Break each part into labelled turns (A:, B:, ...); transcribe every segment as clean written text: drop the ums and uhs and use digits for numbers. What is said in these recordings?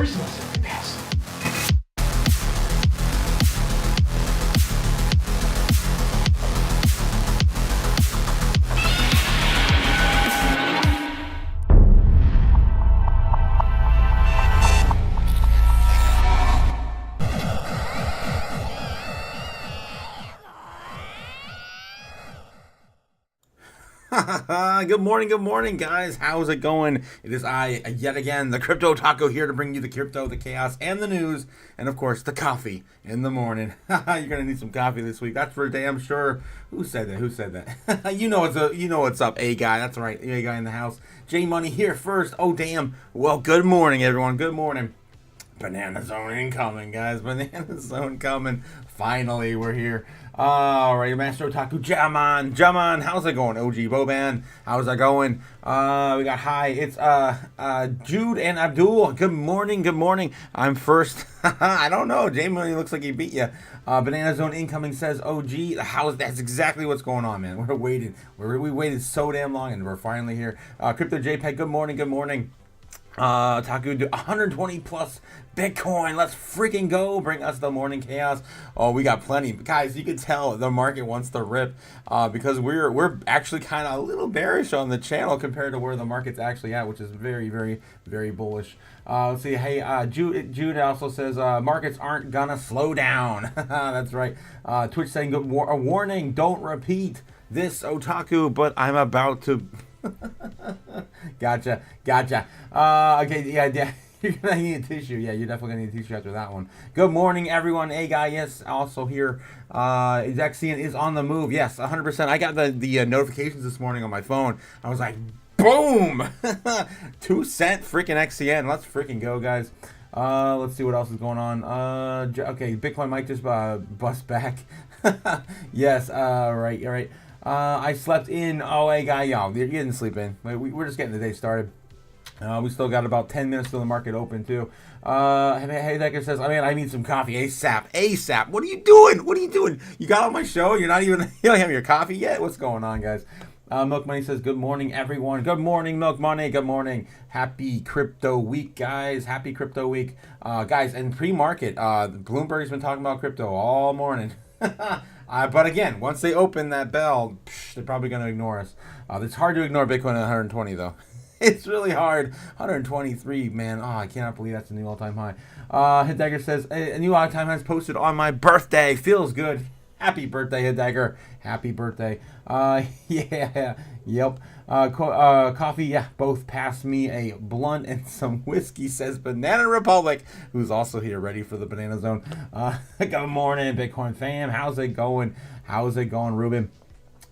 A: merciless at best.
B: Good morning, guys. How's it going? It is I, yet again, the Crypto Otaku, here to bring you the crypto, the chaos, and the news, and of course, the coffee in the morning. You're gonna need some coffee this week. That's for damn sure. Who said that? you know what's up, A guy. That's right, A guy in the house. J Money here first. Oh damn. Well, good morning, everyone. Good morning. Banana Zone incoming, guys. Banana Zone coming. Finally, we're here. Alright, Master Otaku, Jaman, how's it going? OG Boban, how's it going? We got hi, it's Jude and Abdul. Good morning. I'm first. I don't know. Jamie looks like he beat you. Banana Zone incoming says OG. That's exactly what's going on, man. We're waiting. We waited so damn long and we're finally here. Crypto JPEG, good morning. Taku, do 120 plus Bitcoin. Let's freaking go. Bring us the morning chaos. Oh, we got plenty. Guys, you can tell the market wants to rip because we're actually kind of a little bearish on the channel compared to where the market's actually at, which is very bullish. Let's see. Hey, Jude also says markets aren't gonna slow down. That's right. Twitch saying a warning, don't repeat this, Otaku, but I'm about to... Gotcha. Okay, yeah. You're gonna need a tissue. Yeah, you're definitely gonna need a tissue after that one. Good morning, everyone. Hey, guy, yes, also here. Zexian is on the move. Yes, 100%. I got the notifications this morning on my phone. I was like, boom! 2 cent freaking XCN. Let's freaking go, guys. Let's see what else is going on. Okay, Bitcoin might just bust back. Yes, right. I slept in. Oh, hey, guy, y'all. You didn't sleep in. We're just getting the day started. We still got about 10 minutes till the market open, too. Hey, Decker says, I need some coffee ASAP. What are you doing? You got on my show? You don't have your coffee yet? What's going on, guys? Milk Money says, good morning, everyone. Good morning, Milk Money. Good morning. Happy Crypto Week, guys. Happy Crypto Week. Guys, and pre-market, Bloomberg's been talking about crypto all morning. But again, once they open that bell, they're probably going to ignore us. It's hard to ignore Bitcoin at 120, though. It's really hard. 123, man. Oh, I cannot believe that's a new all-time high. Hidegger says, a new all-time high is posted on my birthday. Feels good. Happy birthday, Hidegger. Happy birthday. Yeah. Yep. Coffee, yeah, both pass me a blunt and some whiskey, says Banana Republic, who's also here ready for the Banana Zone. Good morning, Bitcoin fam. How's it going, Ruben?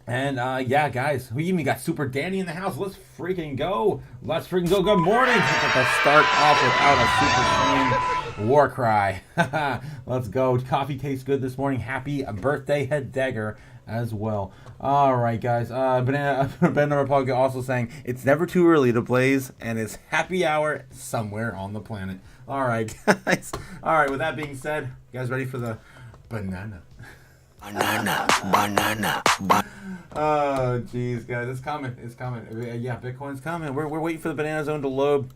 B: And yeah, guys, we even got Super Danny in the house. Let's freaking go. Good morning. Let's start off without a super clean war cry. Let's go. Coffee tastes good this morning. Happy birthday, Hidegger, as well. All right, guys. Banana Republic also saying it's never too early to blaze, and it's happy hour somewhere on the planet. All right, guys. All right. With that being said, you guys ready for the banana? Banana. Oh, jeez, guys, it's coming. Yeah, Bitcoin's coming. We're waiting for the Banana Zone to load,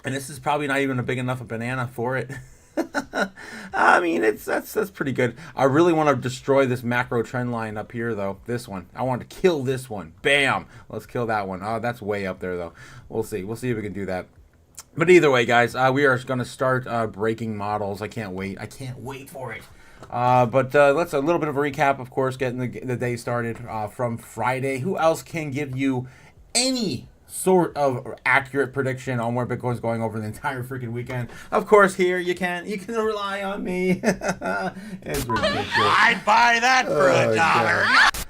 B: and this is probably not even a big enough a banana for it. I mean, that's pretty good. I really want to destroy this macro trend line up here, though. This one. I want to kill this one. Bam. Let's kill that one. Oh, that's way up there, though. We'll see. We'll see if we can do that. But either way, guys, we are going to start breaking models. I can't wait for it. But let's a little bit of a recap, of course, getting the day started from Friday. Who else can give you any sort of accurate prediction on where Bitcoin's going over the entire freaking weekend? Of course, here you can rely on me. It's ridiculous.
C: I'd buy that for $1.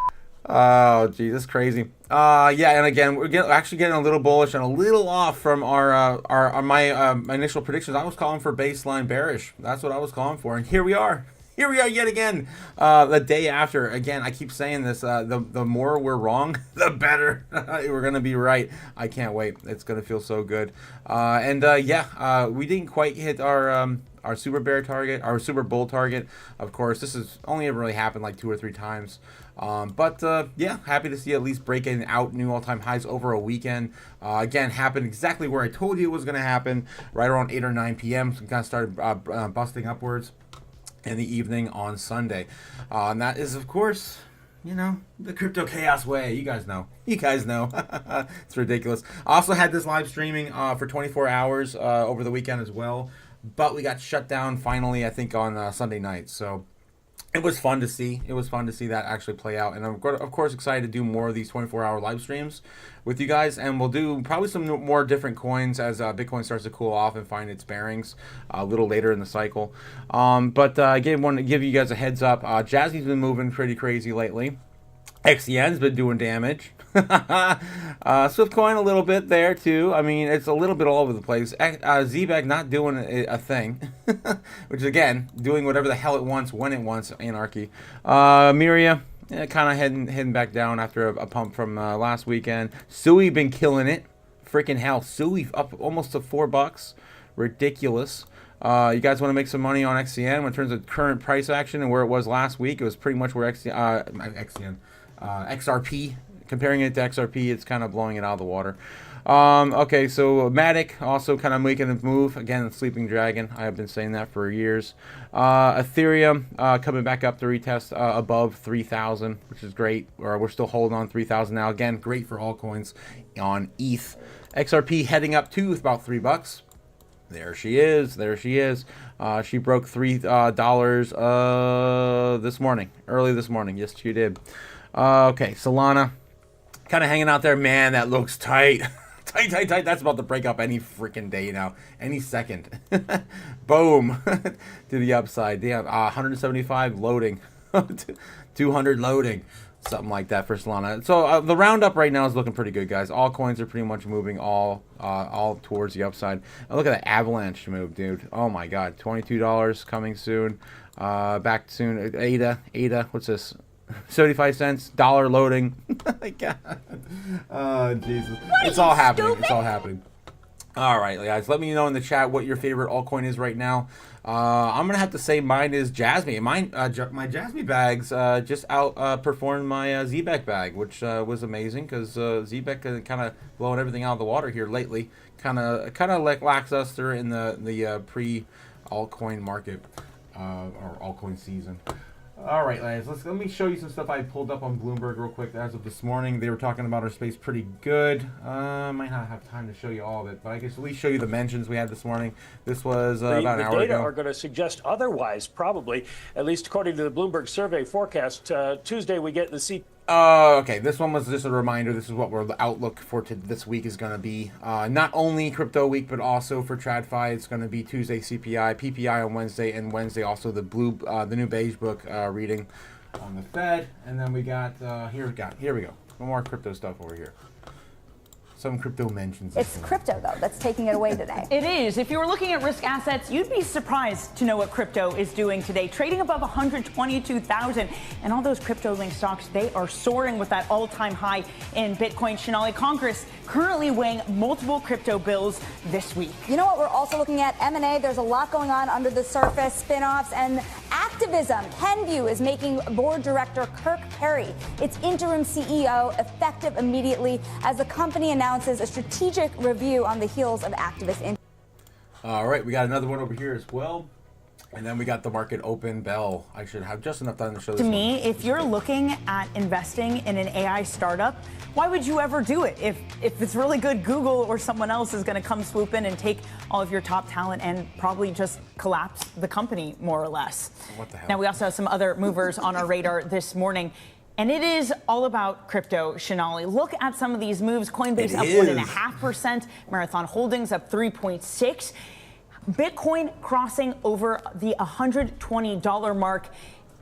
B: Oh, geez, that's crazy. Yeah, and again, we're actually getting a little bullish and a little off from my initial predictions. I was calling for baseline bearish. That's what I was calling for, and here we are. Here we are yet again, the day after. Again, I keep saying this, the more we're wrong, the better we're going to be right. I can't wait. It's going to feel so good. We didn't quite hit our super bear target, our super bull target. Of course, this has only ever really happened like 2 or 3 times. Happy to see at least breaking out new all-time highs over a weekend. Again, happened exactly where I told you it was going to happen, right around 8 or 9 p.m. So kind of started busting upwards in the evening on Sunday. And that is, of course, the Crypto Chaos way. You guys know. It's ridiculous. I also had this live streaming for 24 hours over the weekend as well. But we got shut down finally, I think, on Sunday night. So it was fun to see. It was fun to see that actually play out. And I'm, of course, excited to do more of these 24-hour live streams with you guys. And we'll do probably some more different coins as Bitcoin starts to cool off and find its bearings a little later in the cycle. I want to give you guys a heads up. Jazzy's been moving pretty crazy lately. XCN's been doing damage. Swiftcoin a little bit there too. I mean, it's a little bit all over the place. ZBAC not doing a thing, which is again doing whatever the hell it wants when it wants. Anarchy. Miria kind of heading back down after a pump from last weekend. Sui been killing it. Freaking hell, Sui up almost to $4. Ridiculous. You guys want to make some money on XCN in terms of current price action and where it was last week? It was pretty much where XRP. Comparing it to XRP, it's kind of blowing it out of the water. Okay, so Matic also kind of making a move. Again, Sleeping Dragon. I have been saying that for years. Ethereum coming back up to retest above 3,000, which is great. We're still holding on 3,000 now. Again, great for altcoins on ETH. XRP heading up to about $3. There she is. She broke $3 this morning, early this morning. Yes, she did. Okay, Solana. Kind of hanging out there, man. That looks tight. tight. That's about to break up any freaking day now. Any second. Boom. To the upside. Damn. 175 loading. 200 loading. Something like that for Solana. So the roundup right now is looking pretty good, guys. All coins are pretty much moving all towards the upside. And look at that avalanche move, dude. Oh my God. $22 coming soon. Back soon. ADA. What's this? 75 cents, dollar loading. My God. Oh, Jesus. It's all happening. All right, guys. Let me know in the chat what your favorite altcoin is right now. I'm going to have to say mine is Jasmy. My Jasmy bags just outperformed my ZBEC bag, which was amazing because ZBEC kind of blowing everything out of the water here lately. Kind of like lackluster in the pre-altcoin market or altcoin season. All right, guys, let me show you some stuff I pulled up on Bloomberg real quick as of this morning. They were talking about our space pretty good. Might not have time to show you all of it, but I guess at least show you the mentions we had this morning. This was about an hour ago.
A: The data are going to suggest otherwise, probably, at least according to the Bloomberg survey forecast. Tuesday, we get the
B: okay, this one was just a reminder. This is what the outlook for this week is going to be. Not only crypto week, but also for TradFi. It's going to be Tuesday CPI, PPI on Wednesday, and Wednesday also the new beige book reading on the Fed. And then we got here we go. Some more crypto stuff over here. Some crypto mentions.
D: It's crypto, though, that's taking it away today.
E: It is. If you were looking at risk assets, you'd be surprised to know what crypto is doing today. Trading above 122,000. And all those crypto-linked stocks, they are soaring with that all-time high in Bitcoin. Shanali, Congress currently weighing multiple crypto bills this week.
D: You know what? We're also looking at M&A. There's a lot going on under the surface, spin-offs, and activism. Kenvue is making board director Kirk Perry its interim CEO effective immediately as the company announces a strategic review on the heels of activist.
B: All right, we got another one over here as well. And then we got the market open bell. I should have just enough time to show this.
E: To me, if you're looking at investing in an AI startup, why would you ever do it? If it's really good, Google or someone else is going to come swoop in and take all of your top talent and probably just collapse the company more or less.
B: What the hell?
E: Now, we also have some other movers on our radar this morning. And it is all about crypto, Shanali. Look at some of these moves. Coinbase up 1.5%. Marathon Holdings up 3.6%. Bitcoin crossing over the $120 mark.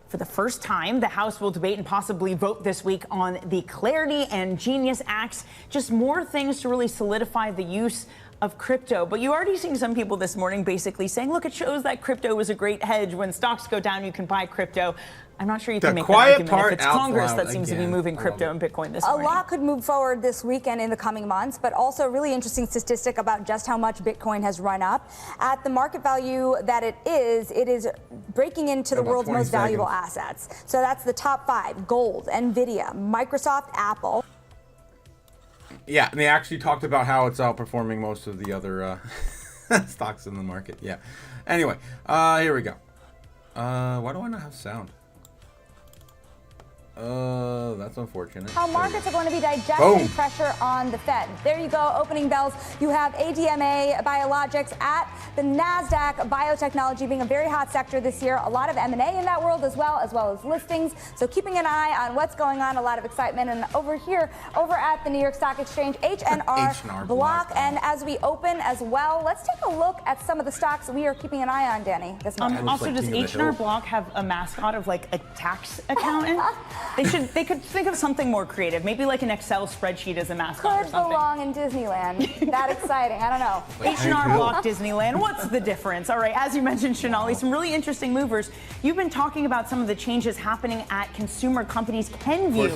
E: For the first time, the House will debate and possibly vote this week on the Clarity and Genius Acts. Just more things to really solidify the use of crypto. But you already seen some people this morning basically saying, look, it shows that crypto is a great hedge. When stocks go down, you can buy crypto. I'm not sure you can make that argument if it's Congress that seems to be moving crypto and Bitcoin this morning.
D: A lot could move forward this weekend in the coming months, but also a really interesting statistic about just how much Bitcoin has run up. At the market value that it is breaking into the world's most valuable assets. So that's the top 5: gold, Nvidia, Microsoft, Apple.
B: Yeah, and they actually talked about how it's outperforming most of the other stocks in the market. Yeah. Anyway, here we go. Why do I not have sound? That's unfortunate.
D: How markets are going to be digesting pressure on the Fed. There you go, opening bells. You have ADMA Biologics at the NASDAQ. Biotechnology being a very hot sector this year. A lot of M&A in that world as well as listings. So keeping an eye on what's going on, a lot of excitement. And over here, over at the New York Stock Exchange, H&R Block. And as we open as well, let's take a look at some of the stocks we are keeping an eye on, Danny, this morning.
E: Also, does H&R Block have a mascot of like a tax accountant? They could think of something more creative, maybe like an Excel spreadsheet as a mascot or
D: Could
E: something.
D: belong in Disneyland. That exciting. I don't know.
E: H&R Block, Disneyland. What's the difference? All right, as you mentioned, Shanali, some really interesting movers. You've been talking about some of the changes happening at consumer companies. Kenvue,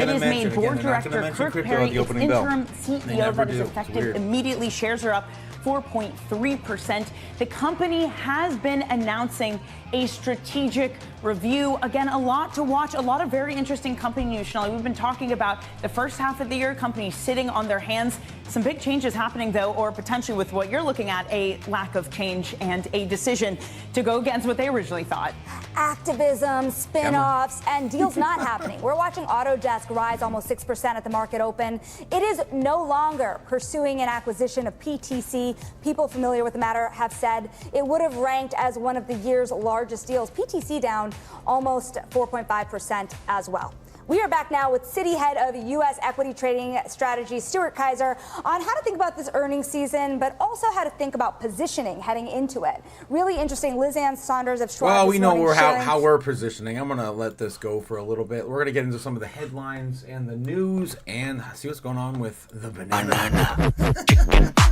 E: it has made board director Kirk Perry its interim CEO that is effective immediately. Shares are up 4.3%. The company has been announcing a strategic review. Again, a lot to watch, a lot of very interesting company news, Shanali. We've been talking about the first half of the year, companies sitting on their hands. Some big changes happening, though, or potentially with what you're looking at, a lack of change and a decision to go against what they originally thought.
D: Activism, spin-offs, and deals not happening. We're watching Autodesk rise almost 6% at the market open. It is no longer pursuing an acquisition of PTC. People familiar with the matter have said it would have ranked as one of the year's largest deals. PTC down almost 4.5% as well. We are back now with City Head of U.S. Equity Trading Strategy, Stuart Kaiser, on how to think about this earnings season, but also how to think about positioning heading into it. Really interesting. Liz Ann Saunders of Schwab.
B: Well, we know how we're positioning. I'm going to let this go for a little bit. We're going to get into some of the headlines and the news and see what's going on with the banana.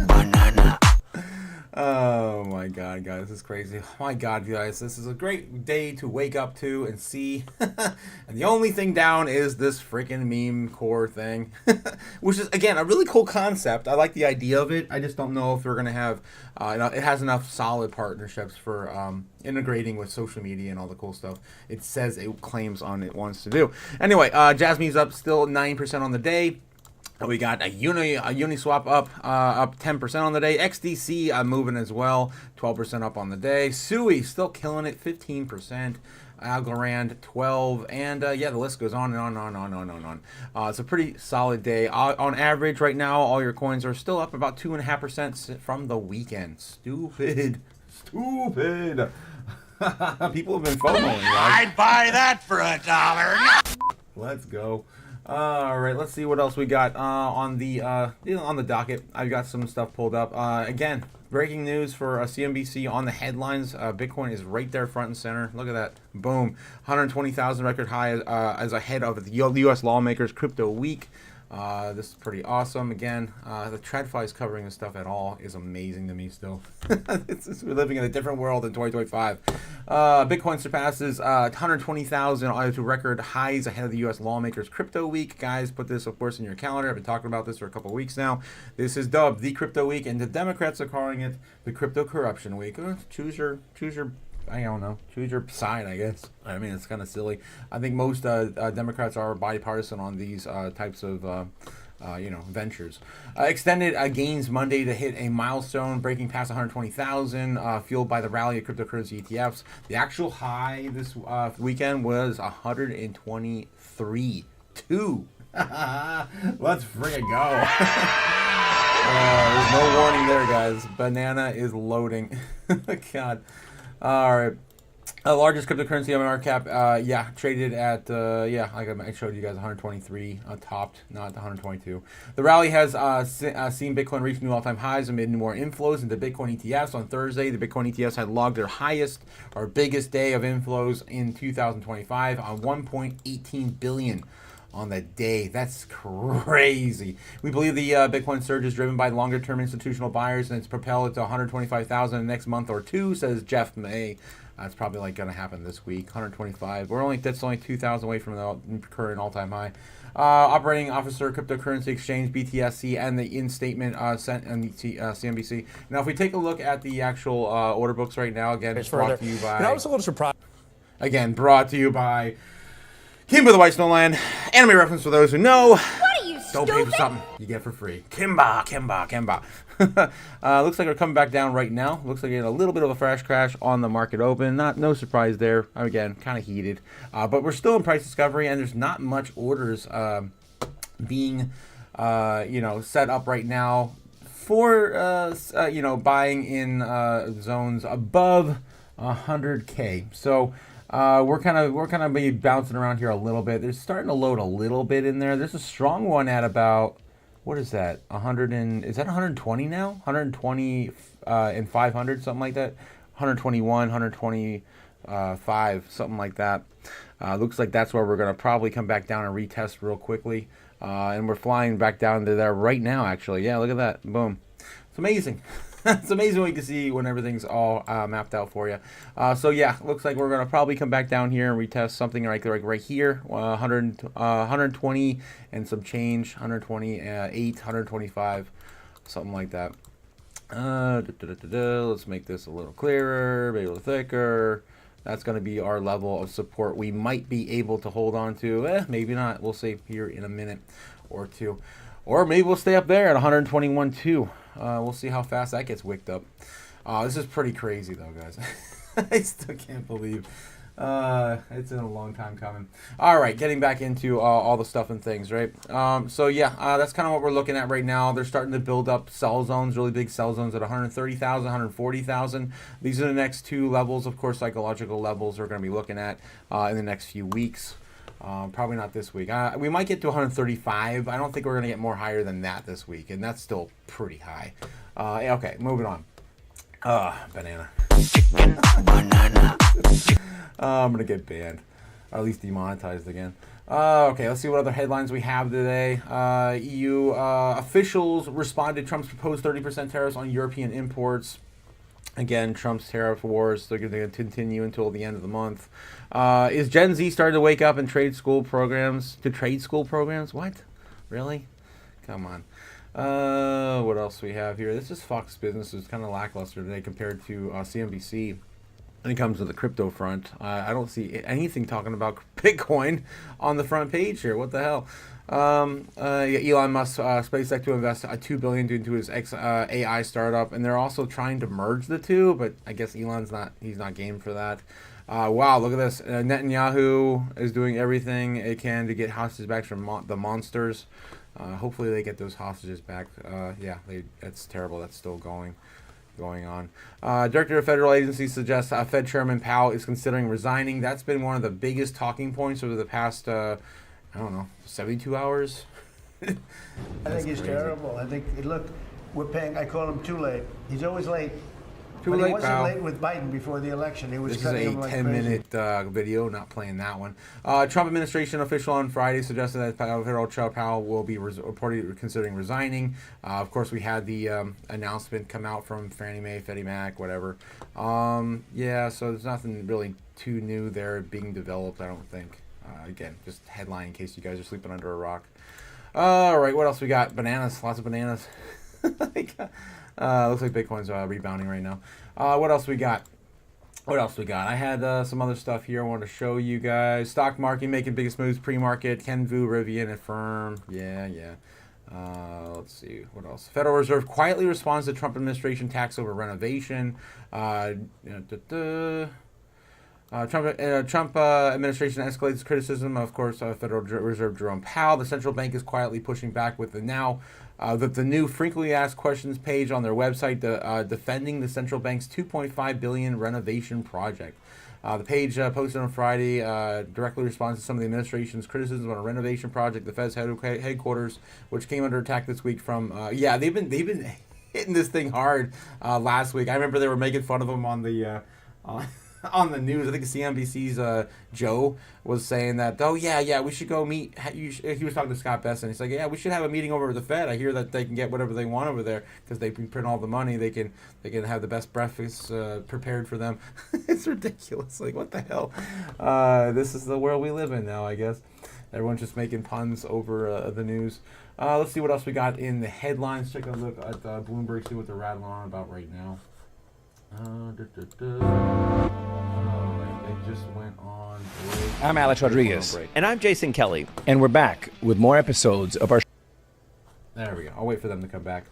B: Banana. Oh my God, guys, this is crazy. Oh my God, guys, this is a great day to wake up to and see. And the only thing down is this freaking meme core thing, which is, again, a really cool concept. I like the idea of it. I just don't know if we're going to have, it has enough solid partnerships for integrating with social media and all the cool stuff it says it claims on it wants to do. Anyway, Jasmine's up still 9% on the day. We got a Uniswap up 10% on the day. XDC moving as well, 12% up on the day. Sui still killing it, 15%. Algorand 12, and yeah, the list goes on and on. It's a pretty solid day. On average, right now, all your coins are still up about 2.5% from the weekend. Stupid. People have been FOMOing, right?
C: I'd buy that for $1.
B: Let's go. All right, let's see what else we got on the docket. I've got some stuff pulled up. Again, breaking news for CNBC on the headlines. Bitcoin is right there front and center. Look at that. Boom. 120,000 record high as ahead of the U.S. lawmakers' crypto week. This is pretty awesome. Again, the TradFi is covering this stuff at all is amazing to me still. We're living in a different world in 2025. Bitcoin surpasses 120,000 to record highs ahead of the U.S. lawmakers' crypto week. Guys, put this, of course, in your calendar. I've been talking about this for a couple of weeks now. This is dubbed the Crypto Week, and the Democrats are calling it the Crypto Corruption Week. Choose your I don't know. Choose your side, I guess. I mean, it's kind of silly. I think most Democrats are bipartisan on these types of, ventures. Extended gains Monday to hit a milestone, breaking past 120,000, fueled by the rally of cryptocurrency ETFs. The actual high this weekend was 123.2. Let's friggin' go. There's no warning there, guys. Banana is loading. God. All right. The largest cryptocurrency on market cap, traded at, like I showed you guys, 123, topped, not 122. The rally has seen Bitcoin reach new all-time highs amid more inflows into Bitcoin ETFs. On Thursday, the Bitcoin ETFs had logged their highest or biggest day of inflows in 2025 on 1.18 billion. on the day. That's crazy. We believe the Bitcoin surge is driven by longer-term institutional buyers, and it's propelled to 125,000 in the next month or two, says Jeff May. It's probably like going to happen this week. 125. That's only 2,000 away from the current all-time high. Operating officer, cryptocurrency exchange, BTSC, and the in-statement sent on the CNBC. Now, if we take a look at the actual order books right now, again, it's brought to you by.
A: And I was a little surprised.
B: Again, brought to you by Kimba the White Snow Land. Anime reference for those who know.
D: What are you,
B: Don't pay for something you get for free. Kimba. Looks like we're coming back down right now. Looks like we had a little bit of a fresh crash on the market open. No surprise there. Again, kind of heated. But we're still in price discovery, and there's not much orders being set up right now for buying in zones above 100K. So we're kind of be bouncing around here a little bit. They're starting to load a little bit in there. There's a strong one at about, what is that? Is that 120 now? 120 and 500, something like that. 121, 125, something like that. Looks like that's where we're going to probably come back down and retest real quickly. And we're flying back down to there right now, actually. Yeah, look at that. Boom. It's amazing. It's amazing what you can see when everything's all mapped out for you. So yeah, looks like we're going to probably come back down here and retest something like right here. 120 and some change. 128, 125, something like that. Let's make this a little clearer, maybe a little thicker. That's going to be our level of support we might be able to hold on to. Maybe not. We'll see here in a minute or two. Or maybe we'll stay up there at 121 too. We'll see how fast that gets wicked up. This is pretty crazy though, guys. I still can't believe it's been a long time coming. All right, getting back into all the stuff and things, right? So yeah, that's kind of what we're looking at right now. They're starting to build up sell zones, really big sell zones at 130,000, 140,000. These are the next two levels, of course, psychological levels we're going to be looking at in the next few weeks. Probably not this week. We might get to 135. I don't think we're going to get more higher than that this week, and that's still pretty high. Okay, moving on. Banana. I'm going to get banned, or at least demonetized again. Okay, let's see what other headlines we have today. EU officials responded to Trump's proposed 30% tariffs on European imports. Again, Trump's tariff wars, they're going to continue until the end of the month. Is Gen Z starting to wake up in trade school programs? What? Really? Come on. What else we have here? This is Fox Business. It's kind of lackluster today compared to CNBC. When it comes to the crypto front, I don't see anything talking about Bitcoin on the front page here. What the hell? Elon Musk SpaceX to invest $2 billion into his AI startup, and they're also trying to merge the two, but I guess he's not game for that. Wow, look at this. Netanyahu is doing everything it can to get hostages back from the monsters. Hopefully they get those hostages back. Yeah, that's terrible. That's still going on. Director of Federal Agency suggests Fed Chairman Powell is considering resigning. That's been one of the biggest talking points over the past 72 hours.
F: I think he's terrible. I think, look, we're paying, I call him too late. He's always late.
B: Too
F: but
B: late,
F: he wasn't
B: pal.
F: late with Biden before the election. He was
B: This is a
F: him like
B: 10-minute video, not playing that one. Trump administration official on Friday suggested that Federal Chair Powell will be reportedly considering resigning. Of course, we had the announcement come out from Fannie Mae, Freddie Mac, whatever. Yeah, so there's nothing really too new there being developed, I don't think. Again, just headline in case you guys are sleeping under a rock. All right, what else we got? Bananas, lots of bananas. Looks like Bitcoin's rebounding right now. What else we got? I had some other stuff here I wanted to show you guys. Stock market making biggest moves pre-market. Kenvu, Rivian, Affirm. Yeah. Let's see. What else? Federal Reserve quietly responds to Trump administration tax over renovation. Trump administration escalates criticism, of course, Federal Reserve Jerome Powell. The central bank is quietly pushing back with the new frequently asked questions page on their website, defending the central bank's $2.5 billion renovation project. The page posted on Friday directly responds to some of the administration's criticism on a renovation project. The Fed's headquarters, which came under attack this week from they've been hitting this thing hard last week. I remember they were making fun of them on the on the news. I think CNBC's Joe was saying that, oh, yeah, we should go meet. He was talking to Scott Besson. He's like, yeah, we should have a meeting over at the Fed. I hear that they can get whatever they want over there because they can print all the money. They can have the best breakfast prepared for them. It's ridiculous. Like, what the hell? This is the world we live in now, I guess. Everyone's just making puns over the news. Let's see what else we got in the headlines. Check a look at Bloomberg, see what they're rattling on about right now. They just went on break.
G: I'm Alex Rodriguez. And I'm Jason Kelly. And we're back with more episodes of our
B: There we go. I'll wait for them to come back.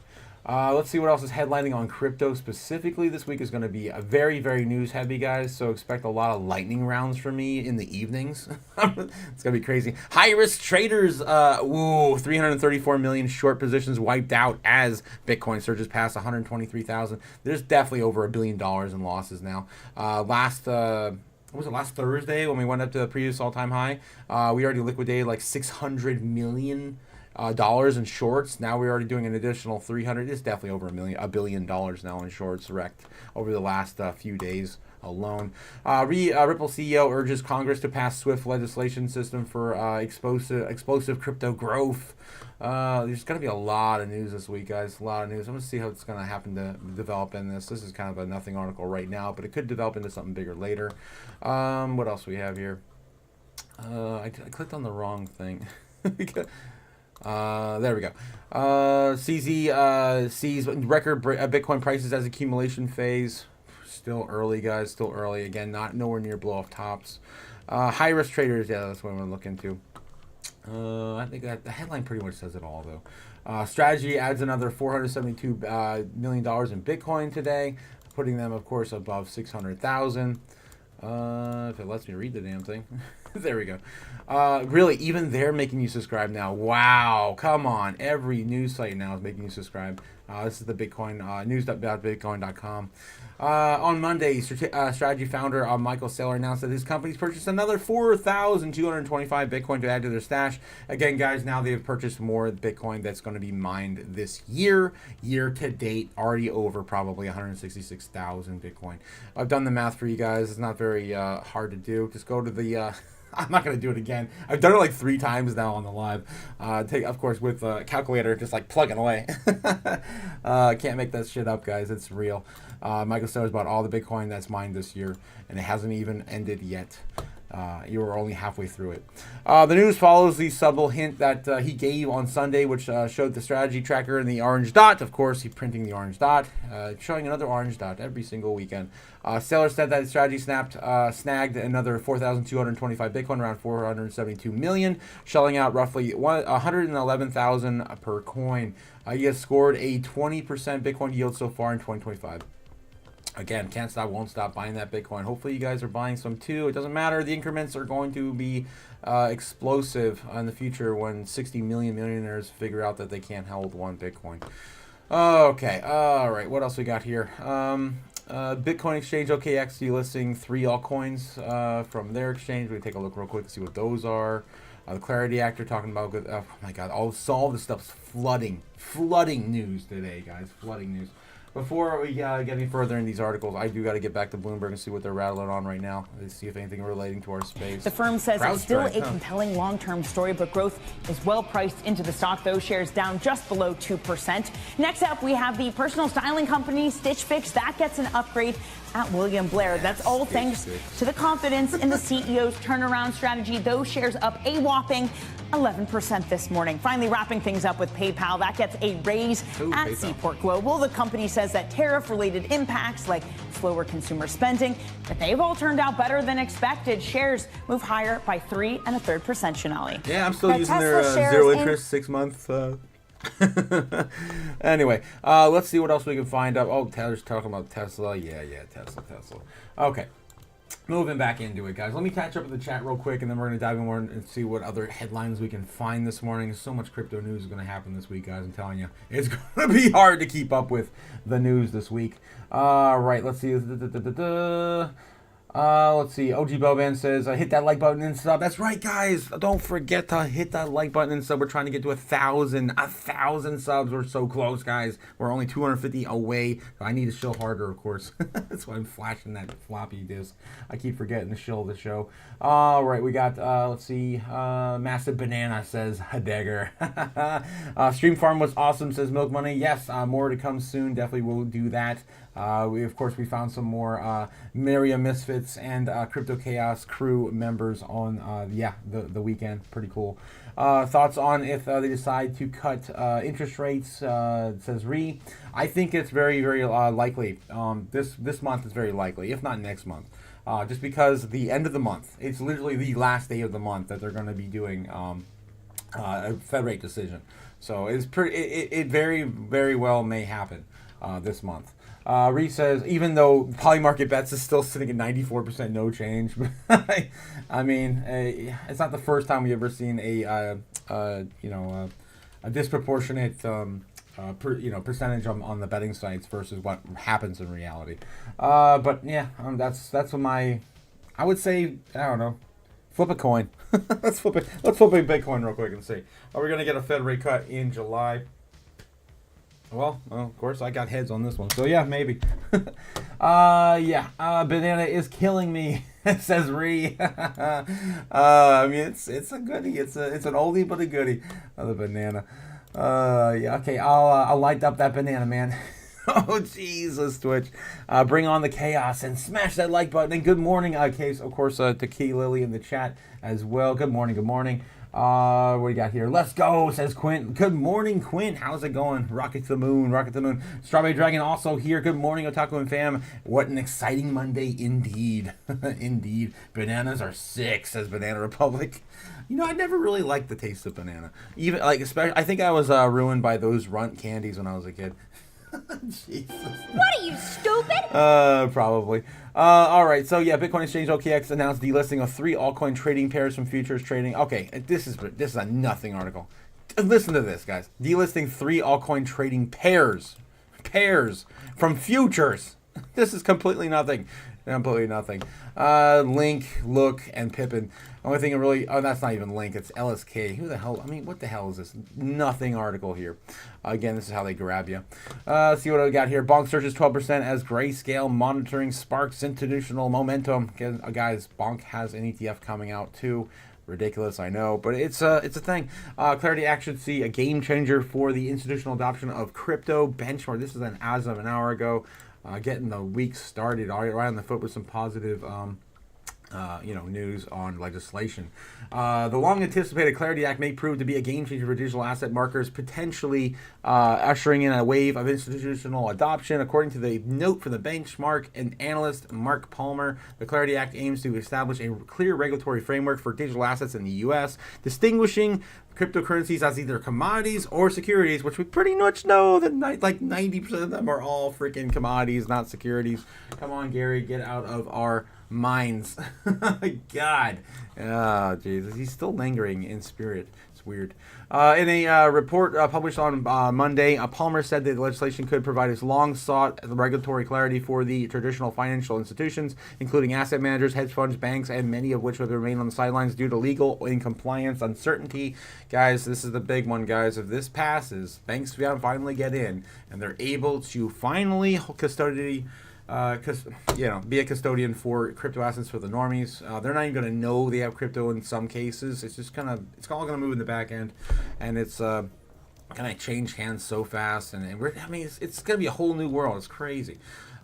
B: Let's see what else is headlining on crypto specifically. This week is going to be a very, very news heavy, guys. So expect a lot of lightning rounds from me in the evenings. It's going to be crazy. High risk traders, 334 million short positions wiped out as Bitcoin surges past 123,000. There's definitely over $1 billion in losses now. Last Thursday when we went up to the previous all-time high, we already liquidated like 600 million dollars in shorts. Now we're already doing an additional 300. It's definitely over $1 billion now in shorts wrecked over the last few days alone. Ripple CEO urges Congress to pass swift legislation system for explosive crypto growth. There's going to be a lot of news this week, guys. A lot of news. I'm going to see how it's going to happen to develop in this. This is kind of a nothing article right now, but it could develop into something bigger later. What else we have here? I clicked on the wrong thing. There we go. CZ sees record Bitcoin prices as accumulation phase. Still early, guys. Still early. Again, nowhere near blow off tops. High risk traders. Yeah, that's what I'm gonna look into. I think that the headline pretty much says it all, though. Strategy adds another $472 million in Bitcoin today, putting them, of course, above 600,000. If it lets me read the damn thing. There we go. Really, even they're making you subscribe now. Wow, come on. Every news site now is making you subscribe. This is the Bitcoin, news.bitcoin.com. On Monday, strategy founder Michael Saylor announced that his company's purchased another 4,225 Bitcoin to add to their stash. Again, guys, now they've purchased more Bitcoin that's going to be mined this year. Year to date, already over probably 166,000 Bitcoin. I've done the math for you guys. It's not very hard to do. Just go to the... I'm not going to do it again. I've done it like 3 times now on the live. Of course, with a calculator, just like plugging away. Can't make that shit up, guys. It's real. Michael Saylor's bought all the Bitcoin that's mined this year, and it hasn't even ended yet. You were only halfway through it. The news follows the subtle hint that he gave on Sunday, which showed the strategy tracker and the orange dot. Of course, he's printing the orange dot, showing another orange dot every single weekend. Saylor said that the strategy snagged another 4,225 Bitcoin, around 472 million, shelling out roughly 111,000 per coin. He has scored a 20% Bitcoin yield so far in 2025. Again, can't stop, won't stop buying that Bitcoin. Hopefully you guys are buying some too. It doesn't matter. The increments are going to be explosive in the future when 60 million millionaires figure out that they can't hold one Bitcoin. Okay, all right. What else we got here? Bitcoin exchange OKX delisting 3 altcoins from their exchange. We take a look real quick to see what those are. The Clarity Act are talking about. Oh my God! All this stuff's flooding news today, guys. Flooding news. Before we get any further in these articles, I do got to get back to Bloomberg and see what they're rattling on right now. Let's see if anything relating to our space.
E: The firm says it's still a compelling long-term story, but growth is well priced into the stock. Those shares down just below 2%. Next up, we have the personal styling company Stitch Fix. That gets an upgrade at William Blair. That's all thanks to the confidence in the CEO's turnaround strategy. Those shares up a whopping 11% this morning. Finally, wrapping things up with PayPal. That gets a raise at PayPal. Seaport Global. The company says that tariff-related impacts like slower consumer spending, that they've all turned out better than expected. Shares move higher by 3 1/3%, Shanali.
B: Yeah, I'm still using their zero interest 6 month. Anyway, let's see what else we can find out. Oh, Taylor's talking about Tesla. Yeah, Tesla. Okay. Moving back into it, guys. Let me catch up with the chat real quick, and then we're going to dive in more and see what other headlines we can find this morning. So much crypto news is going to happen this week, guys. I'm telling you. It's going to be hard to keep up with the news this week. Right, let's see. Let's see. OG Boban says, hit that like button and sub. That's right, guys. Don't forget to hit that like button and sub. We're trying to get to 1,000 subs. We're so close, guys. We're only 250 away. I need to shill harder, of course. That's why I'm flashing that floppy disk. I keep forgetting to shill the show. All right, we got, let's see. Massive Banana says, dagger. Stream Farm was awesome, says Milk Money. Yes, more to come soon. Definitely will do that. We found some more Myriam Misfits and Crypto Chaos crew members on the weekend. Pretty cool. Thoughts on if they decide to cut interest rates? Says Ree. I think it's very, very likely. This month is very likely, if not next month. Just because the end of the month, it's literally the last day of the month that they're going to be doing a Fed rate decision. So it's pretty. It very, very well may happen this month. Reese says, even though Polymarket Bets is still sitting at 94% no change, I mean, it's not the first time we've ever seen a disproportionate percentage on the betting sites versus what happens in reality. But yeah, that's what I would say. I don't know. Flip a coin. Let's flip a Bitcoin real quick and see. Are we gonna get a Fed rate cut in July? Well, of course, I got heads on this one. So, yeah, maybe. Banana is killing me, says Ree. I mean, it's a goodie. It's an oldie but a goodie. The banana. Okay, I'll light up that banana, man. Oh, Jesus, Twitch. Bring on the chaos and smash that like button. And good morning, Case, of course, to Key Lily in the chat as well. Good morning, good morning. What do we got here? Let's go, says Quint. Good morning, Quint. How's it going? Rocket to the moon, rocket to the moon. Strawberry Dragon also here. Good morning, Otaku and fam. What an exciting Monday indeed. Indeed. Bananas are sick, says Banana Republic. You know, I never really liked the taste of banana. Even, especially, I think I was ruined by those runt candies when I was a kid. Jesus.
D: What are you, stupid?
B: Probably. All right. So yeah, Bitcoin Exchange OKX announced delisting of 3 altcoin trading pairs from futures trading. Okay, this is a nothing article. Listen to this, guys. Delisting 3 altcoin trading pairs from futures. This is completely nothing. Completely nothing. Link, Look, and Pippin. Only thing really, that's not even Link, it's LSK. Who the hell, I mean, what the hell is this? Nothing article here. Again, this is how they grab you. See what I got here. Bonk surges 12% as Grayscale monitoring sparks institutional momentum. Guys, Bonk has an ETF coming out too. Ridiculous, I know, but it's a thing. Clarity Act should see a game changer for the institutional adoption of crypto benchmark. This is as of an hour ago. Getting the week started right on the foot with some positive news on legislation. The long-anticipated Clarity Act may prove to be a game changer for digital asset markers, potentially ushering in a wave of institutional adoption. According to the note from the benchmark and analyst Mark Palmer, the Clarity Act aims to establish a clear regulatory framework for digital assets in the U.S., distinguishing cryptocurrencies as either commodities or securities, which we pretty much know that like 90% of them are all freaking commodities, not securities. Come on, Gary, get out of our minds. God. Oh, Jesus. He's still lingering in spirit. It's weird. In a report published on Monday, Palmer said that the legislation could provide its long-sought regulatory clarity for the traditional financial institutions, including asset managers, hedge funds, banks, and many of which would remain on the sidelines due to legal and compliance uncertainty. Guys, this is the big one, guys. If this passes, banks finally get in, and they're able to finally be a custodian for crypto assets for the normies. They're not even going to know they have crypto in some cases. It's just it's all going to move in the back end, and it's going to change hands so fast. And it's going to be a whole new world. It's crazy.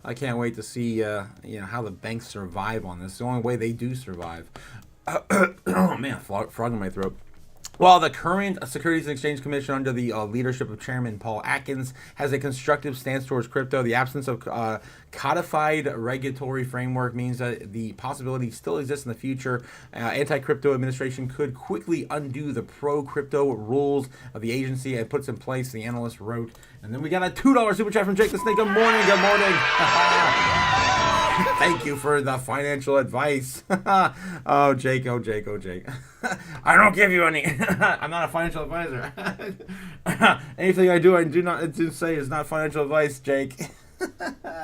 B: I can't wait to see how the banks survive on this. The only way they do survive. Oh man, frog in my throat. While the current Securities and Exchange Commission under the leadership of Chairman Paul Atkins has a constructive stance towards crypto, the absence of codified regulatory framework means that the possibility still exists in the future. Anti-crypto administration could quickly undo the pro-crypto rules of the agency it puts in place, the analyst wrote. And then we got a $2 super chat from Jake the Snake. Good morning, good morning. Thank you for the financial advice. Oh, Jake. I don't give you any. I'm not a financial advisor. Anything I do not say is not financial advice, Jake.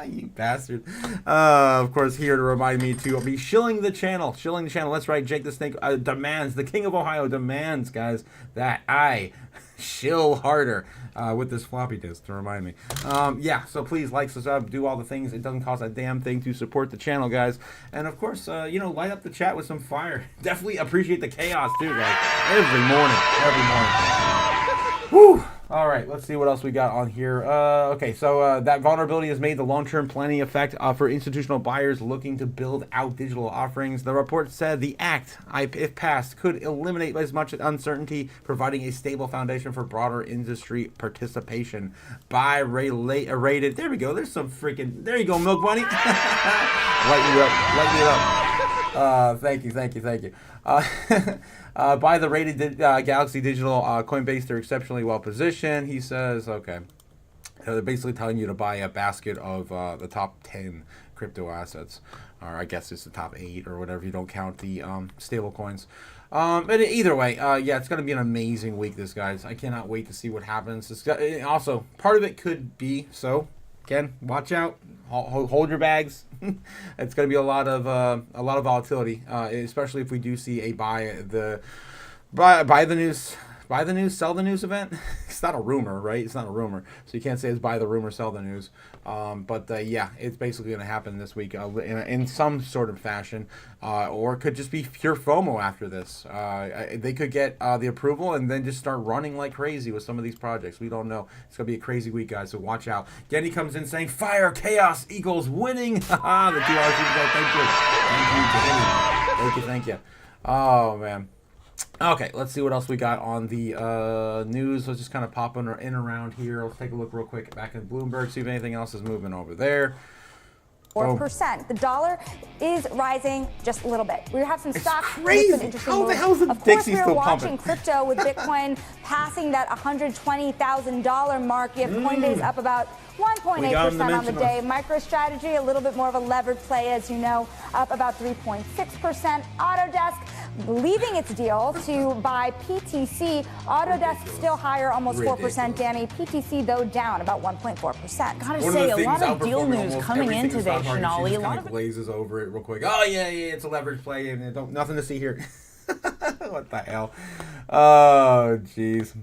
B: You bastard. Of course, here to remind me to be shilling the channel. Shilling the channel. That's right. Jake the Snake demands, the King of Ohio demands, guys, that I shill harder with this floppy disk to remind me. Yeah, so please like, subscribe, do all the things. It doesn't cost a damn thing to support the channel, guys. And of course, you know, light up the chat with some fire. Definitely appreciate the chaos too, guys. Every morning. Whew. All right, let's see what else we got on here. Okay, so that vulnerability has made the long-term planning effect for institutional buyers looking to build out digital offerings. The report said the act, if passed, could eliminate as much uncertainty, providing a stable foundation for broader industry participation. Buy rated. There we go. There's some freaking. There you go, Milk Bunny. Light you up. Thank you. By the rated Galaxy Digital Coinbase, they're exceptionally well positioned. He says, okay, they're basically telling you to buy a basket of the top 10 crypto assets, or I guess it's the top 8 or whatever. You don't count the stable coins. But either way, yeah, it's going to be an amazing week, this guys. I cannot wait to see what happens. Also, part of it could be so. Again, watch out. Hold your bags. It's going to be a lot of volatility, especially if we do see a buy the news, sell the news event. It's not a rumor, right? It's not a rumor, so you can't say it's buy the rumor, sell the news. But yeah, it's basically going to happen this week in some sort of fashion, or it could just be pure FOMO after this. They could get the approval and then just start running like crazy with some of these projects. We don't know. It's going to be a crazy week, guys, so watch out. Getty comes in saying, fire, chaos, equals winning. The 2 hours. Thank you. Oh, man. Okay, let's see what else we got on the news. Let's just kind of pop in around here. Let's take a look real quick back in Bloomberg, see if anything else is moving over there.
D: 4%. The dollar is rising just a little bit. We have some stocks.
B: Crazy. How the hell is the Dixie still pumping?
D: Of course, we're watching crypto with Bitcoin passing that $120,000 mark. You have Coinbase up about 1.8% on the day. MicroStrategy, a little bit more of a levered play, as you know, up about 3.6%. Autodesk leaving its deal to buy PTC. Autodesk still higher, almost 4%, Danny. PTC, though, down about 1.4%.
E: Gotta say, a lot of deal news coming in today, Shanali. A lot of
B: glazes over it real quick. Oh, yeah, it's a leverage play, and nothing to see here. What the hell? Oh, jeez.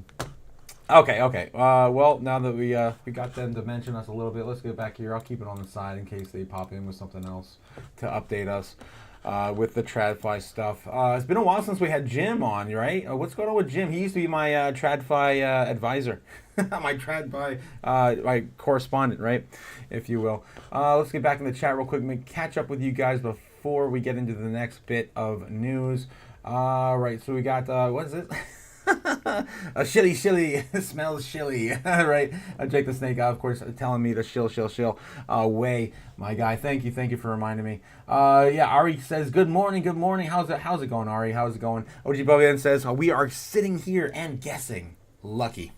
B: Okay. Well, now that we got them to mention us a little bit, let's get back here. I'll keep it on the side in case they pop in with something else to update us with the TradFi stuff. It's been a while since we had Jim on, right? What's going on with Jim? He used to be my TradFi advisor, my TradFi my correspondent, right, if you will. Let's get back in the chat real quick and catch up with you guys before we get into the next bit of news. Right, so we got what is it? A shilly smells shilly. Right, Jake the Snake, of course, telling me to shill way, my guy. Thank you for reminding me. Yeah, Ari says good morning. How's it going, Ari? How's it going? OG Bovian says we are sitting here and guessing. Lucky.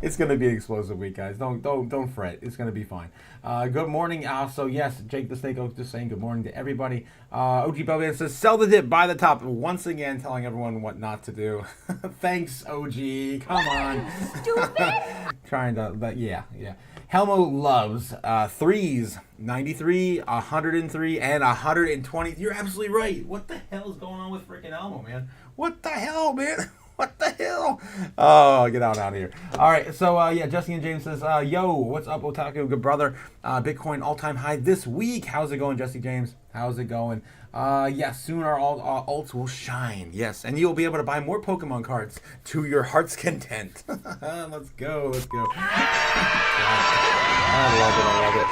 B: It's gonna be an explosive week, guys. Don't fret. It's gonna be fine. Good morning. So yes, Jake the Snake just saying good morning to everybody. OG Bovian says sell the dip, buy the top. Once again, telling everyone what not to do. Thanks, OG. Come on.
D: Stupid.
B: Trying to, but yeah. Helmo loves threes, 93, 103, and 120. You're absolutely right. What the hell is going on with freaking Elmo, man? What the hell, man? What the hell? Oh, get out of here. All right, so yeah, Jesse and James says, yo, what's up, Otaku? Good brother. Bitcoin all-time high this week. How's it going, Jesse James? How's it going? Yeah, soon our alts will shine. Yes, and you'll be able to buy more Pokemon cards to your heart's content. Let's go. I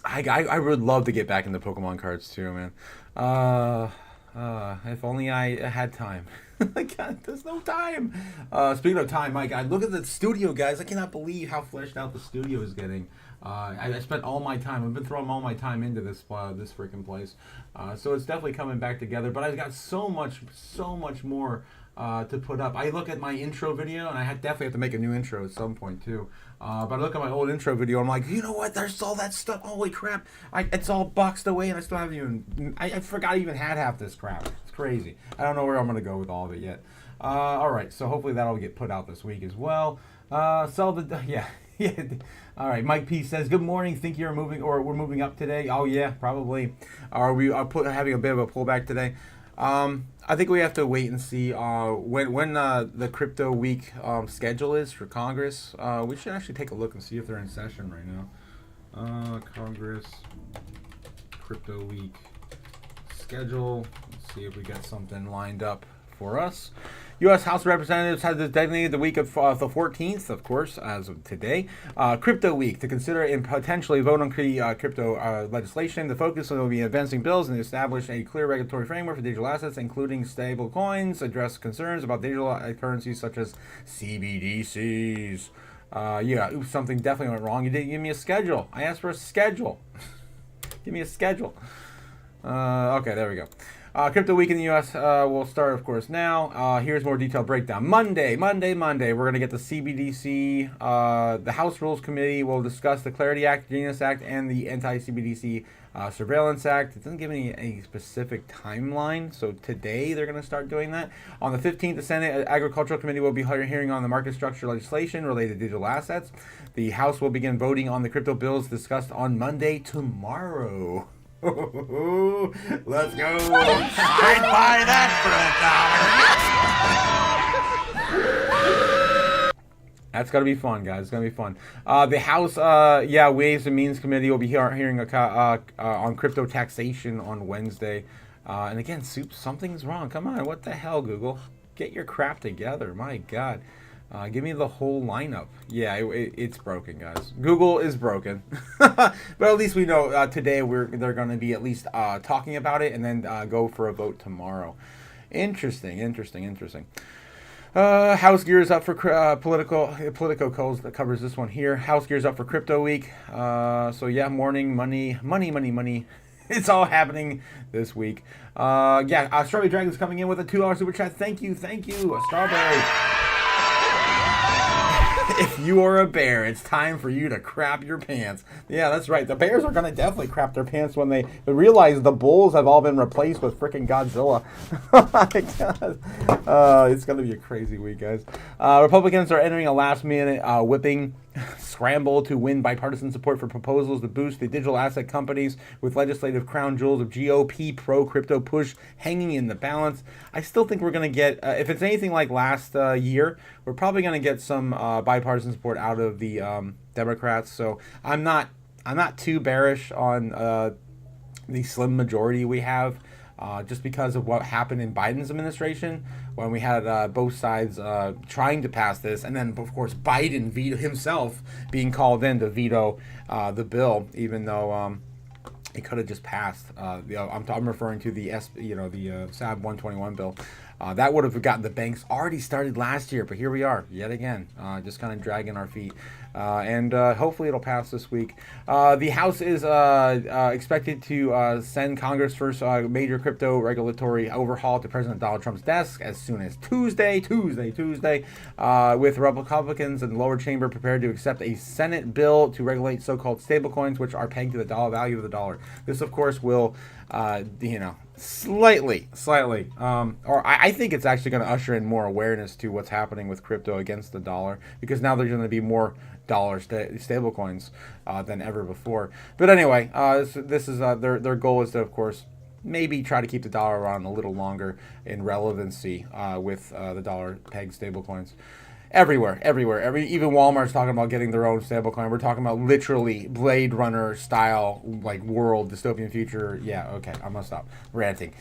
B: love it. I would love to get back into Pokemon cards too, man. If only I had time. God, there's no time. Speaking of time, my guy, look at the studio, guys. I cannot believe how fleshed out the studio is getting. I spent all my time. I've been throwing all my time into this freaking place. So it's definitely coming back together. But I've got so much more to put up. I look at my intro video, and I definitely have to make a new intro at some point too. But I look at my old intro video, I'm like, you know what? There's all that stuff. Holy crap! It's all boxed away, and I still haven't even. I forgot I even had half this crap. It's crazy. I don't know where I'm gonna go with all of it yet. All right, so hopefully that'll get put out this week as well. Yeah. Yeah. All right. Mike P says, "Good morning. Think you're moving, or we're moving up today?" Oh yeah, probably. Are we having a bit of a pullback today? I think we have to wait and see when the crypto week schedule is for Congress. We should actually take a look and see if they're in session right now. Congress crypto week schedule. Let's see if we got something lined up for us. U.S. House of Representatives has designated the week of the 14th, of course, as of today, Crypto Week, to consider and potentially vote on crypto legislation. The focus will be advancing bills and establish a clear regulatory framework for digital assets, including stable coins, address concerns about digital currencies such as CBDCs. Oops, something definitely went wrong. You didn't give me a schedule. I asked for a schedule. Give me a schedule. Okay, there we go. Crypto Week in the U.S. Will start, of course, now. Here's more detailed breakdown. Monday. We're going to get the CBDC. The House Rules Committee will discuss the Clarity Act, Genius Act, and the Anti-CBDC Surveillance Act. It doesn't give any specific timeline, so today they're going to start doing that. On the 15th, the Senate Agricultural Committee will be hearing on the market structure legislation related to digital assets. The House will begin voting on the crypto bills discussed on Monday, tomorrow. Let's go.
C: I'd buy that for $1.
B: That's going to be fun, guys. It's going to be fun. The House, Ways and Means Committee will be hearing on crypto taxation on Wednesday. And again, something's wrong. Come on, what the hell, Google? Get your crap together. My God. Give me the whole lineup. Yeah, it's broken, guys. Google is broken. But at least we know today they're going to be at least talking about it and then go for a vote tomorrow. Interesting. House gears up for Politico covers this one here. House gears up for Crypto Week. Morning, money. It's all happening this week. Strawberry Dragon's coming in with a $2 super chat. Thank you, Strawberry. If you are a bear, it's time for you to crap your pants. Yeah, that's right. The bears are going to definitely crap their pants when they realize the bulls have all been replaced with freaking Godzilla. Oh my God. It's going to be a crazy week, guys. Republicans are entering a last-minute whipping scramble to win bipartisan support for proposals to boost the digital asset companies, with legislative crown jewels of GOP pro-crypto push hanging in the balance. I still think we're going to get, if it's anything like last year, we're probably going to get some bipartisan support out of the Democrats. So I'm not too bearish on the slim majority we have. Just because of what happened in Biden's administration when we had both sides trying to pass this, and then of course Biden himself being called in to veto the bill, even though it could have just passed. I'm referring to the SAB 121 bill. That would have gotten the banks already started last year, but here we are yet again, just kind of dragging our feet. And hopefully it'll pass this week. The House is expected to send Congress' first major crypto regulatory overhaul to President Donald Trump's desk as soon as Tuesday, with Republicans in the lower chamber prepared to accept a Senate bill to regulate so-called stablecoins, which are pegged to the value of the dollar. This, of course, will, slightly, or I think it's actually going to usher in more awareness to what's happening with crypto against the dollar, because now there's going to be more dollar stable coins than ever before. But anyway, this is their goal is to, of course, maybe try to keep the dollar around a little longer in relevancy with the dollar pegged stable coins. Everywhere. Even Walmart's talking about getting their own stablecoin. We're talking about literally Blade Runner style, like world dystopian future. Yeah, okay, I'm gonna stop ranting.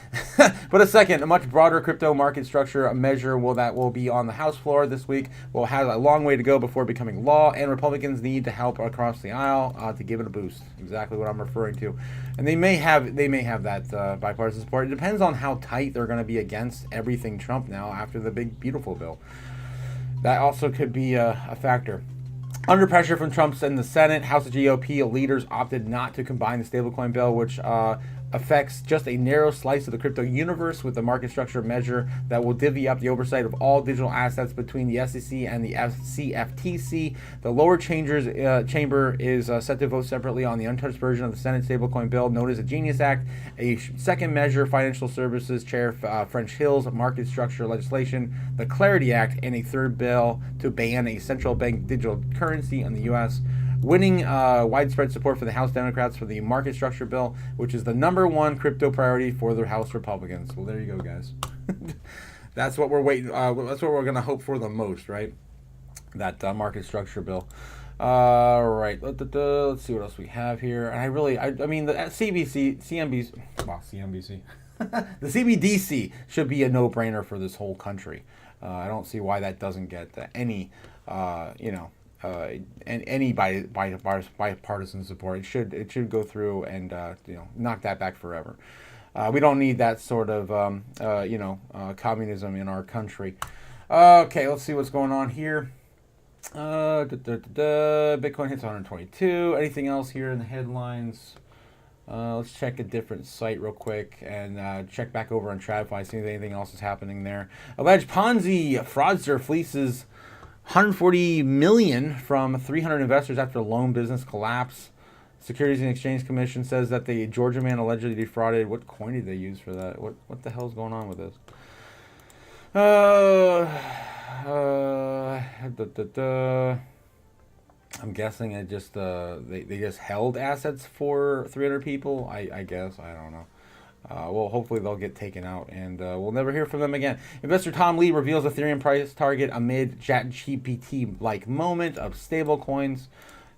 B: But a much broader crypto market structure measure will be on the House floor this week. Will have a long way to go before becoming law, and Republicans need to help across the aisle to give it a boost. Exactly what I'm referring to. And they may have that bipartisan support. It depends on how tight they're going to be against everything Trump now after the big beautiful bill. That also could be a factor. Under pressure from Trump and the Senate, House of GOP leaders opted not to combine the stablecoin bill, which affects just a narrow slice of the crypto universe, with the market structure measure that will divvy up the oversight of all digital assets between the SEC and the CFTC. The lower chamber is set to vote separately on the untouched version of the Senate stablecoin bill known as the Genius Act, a second measure, Financial Services Chair French Hill's market structure legislation, the Clarity Act, and a third bill to ban a central bank digital currency currency in the U.S., winning widespread support for the House Democrats for the market structure bill, which is the #1 crypto priority for the House Republicans. Well, there you go, guys. That's what we're waiting. That's what we're going to hope for the most, right? That market structure bill. All right, let's see what else we have here. And I mean, the CNBC, the CBDC should be a no-brainer for this whole country. I don't see why that doesn't get any, any bipartisan support. It should go through and knock that back forever. We don't need that sort of communism in our country. Okay, let's see what's going on here. Bitcoin hits 122. Anything else here in the headlines? Let's check a different site real quick and check back over on TradFi, see if anything else is happening there. Alleged Ponzi fraudster fleeces 140 million from 300 investors after loan business collapse. Securities and Exchange Commission says that the Georgia man allegedly defrauded. What coin did they use for that? What the hell's going on with this? I'm guessing it just they just held assets for 300 people. I guess, I don't know. Well, hopefully they'll get taken out, and we'll never hear from them again. Investor Tom Lee reveals Ethereum price target amid ChatGPT-like moment of stablecoins.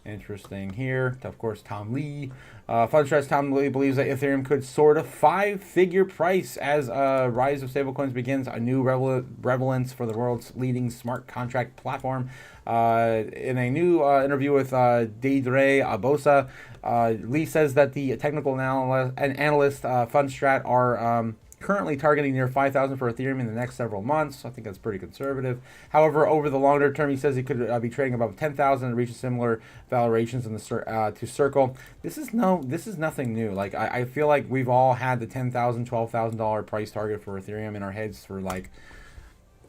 B: Interesting here. Of course, Tom Lee. Fundstrat's Tom Lee believes that Ethereum could soar to 5-figure price as a rise of stablecoins begins a new relevance for the world's leading smart contract platform. In a new interview with Deidre Abosa, Lee says that the technical analyst Fundstrat are currently targeting near 5,000 for Ethereum in the next several months. I think that's pretty conservative. However, over the longer term, he says he could be trading above 10,000 and reach similar valuations in the to Circle. This is nothing new. Like I feel like we've all had the $10,000, $12,000 price target for Ethereum in our heads for like,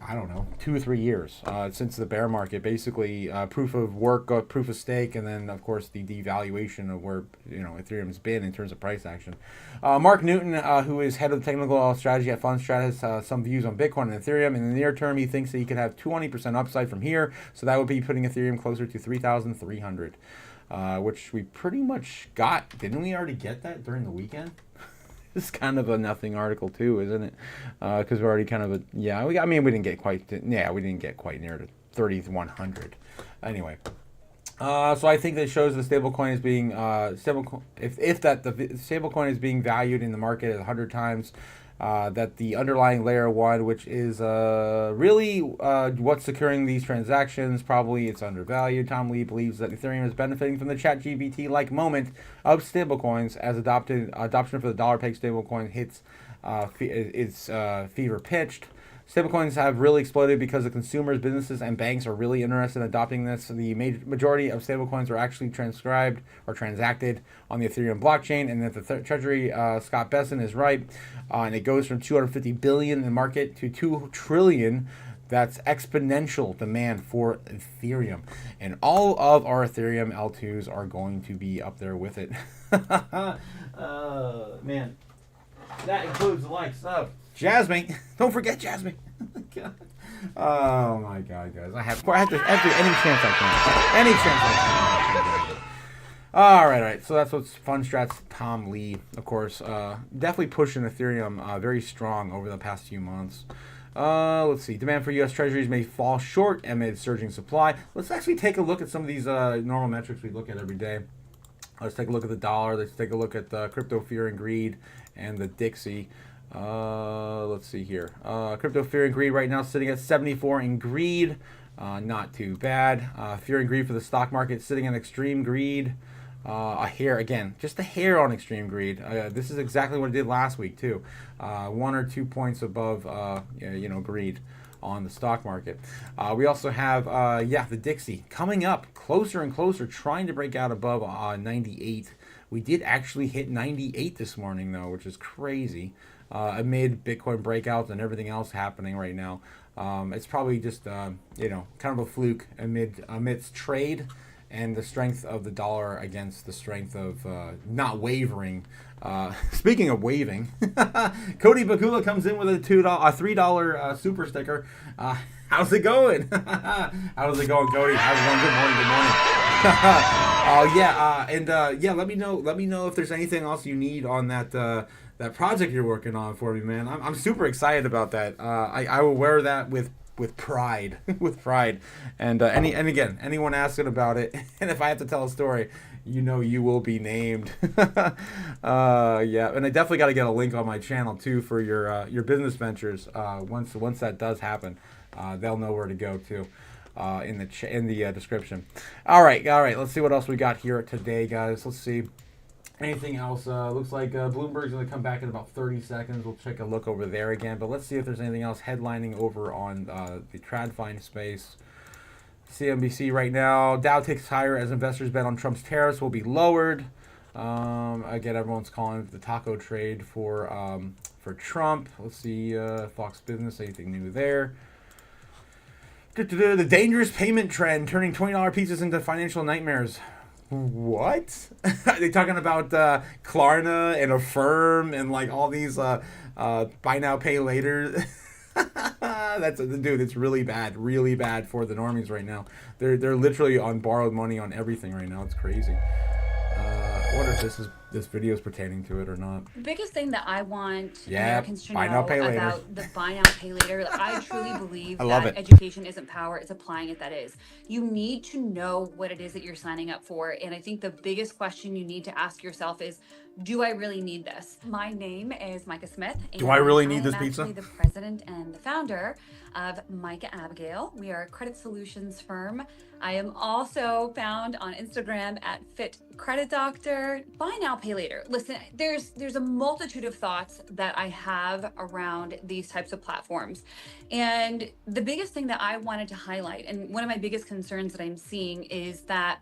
B: I don't know, 2 or 3 years since the bear market. Basically, proof of work, proof of stake, and then of course the devaluation of where Ethereum's been in terms of price action. Mark Newton, who is head of technical strategy at Fundstrat, has some views on Bitcoin and Ethereum. In the near term, he thinks that he could have 20% upside from here, so that would be putting Ethereum closer to 3,300, which we pretty much got. Didn't we already get that during the weekend? It's kind of a nothing article too, isn't it? Because we're already kind of we didn't get quite near to 3,100. Anyway, so I think that shows the stablecoin is being if the stablecoin is being valued in the market at 100 times. That the underlying layer 1, which is really what's securing these transactions, probably it's undervalued. Tom Lee believes that Ethereum is benefiting from the ChatGPT-like moment of stablecoins as adoption for the dollar-peg stablecoin hits its fever pitched. Stablecoins have really exploded because the consumers, businesses, and banks are really interested in adopting this. The majority of stablecoins are actually transcribed or transacted on the Ethereum blockchain, and that the Treasury, Scott Besson, is right. And it goes from 250 billion in the market to 2 trillion. That's exponential demand for Ethereum. And all of our Ethereum L2s are going to be up there with it. Man, that includes the likes of Jasmine. Don't forget Jasmine. Oh my God, guys. I have to any chance I can. Any chance I can. All right. So that's what's Fundstrat's Tom Lee, of course. Definitely pushing Ethereum very strong over the past few months. Let's see. Demand for U.S. Treasuries may fall short amid surging supply. Let's actually take a look at some of these normal metrics we look at every day. Let's take a look at the dollar. Let's take a look at the crypto fear and greed and the Dixie. Let's see here. Crypto fear and greed right now sitting at 74 in greed. Not too bad. Fear and greed for the stock market sitting at extreme greed. A hair, again, just a hair on extreme greed. This is exactly what it did last week too. 1 or 2 points above, greed on the stock market. We also have, the Dixie coming up closer and closer, trying to break out above 98. We did actually hit 98 this morning though, which is crazy. Amid Bitcoin breakouts and everything else happening right now. It's probably just, kind of a fluke amidst trade and the strength of the dollar against the strength of not wavering. Speaking of waving, Cody Bakula comes in with a $3 super sticker. How's it going? How's it going, Cody? How's it going? Good morning. Let me know if there's anything else you need on that project you're working on for me, man. I'm super excited about that. I will wear that with pride, with pride. And again, anyone asking about it, and if I have to tell a story, you will be named. And I definitely got to get a link on my channel too for your business ventures. Once that does happen, they'll know where to go to. In the description. All right. Let's see what else we got here today, guys. Let's see. Anything else? Looks like Bloomberg's going to come back in about 30 seconds. We'll take a look over there again. But let's see if there's anything else headlining over on the TradFi space. CNBC right now. Dow takes higher as investors bet on Trump's tariffs will be lowered. Again, everyone's calling it the taco trade for Trump. Let's see. Fox Business. Anything new there? The dangerous payment trend, turning $20 pizzas into financial nightmares. What? Are they talking about Klarna and Affirm and like all these buy now pay later? It's really bad for the normies right now. They're literally on borrowed money on everything right now. It's crazy. I wonder if this video is pertaining to it or not.
H: The biggest thing that I want Americans to know
B: now, pay later.
H: about the buy now, pay later, I truly believe that
B: it.
H: education isn't power, it's applying it that is. You need to know what it is that you're signing up for. And I think the biggest question you need to ask yourself is, do I really need this? My name is Micah Smith.
B: Do I really need this pizza?
H: I'm the president and the founder of Micah Abigail. We are a credit solutions firm. I am also found on Instagram at Fit Credit Doctor. Buy now, pay later. Listen, there's a multitude of thoughts that I have around these types of platforms. And the biggest thing that I wanted to highlight, and one of my biggest concerns that I'm seeing, is that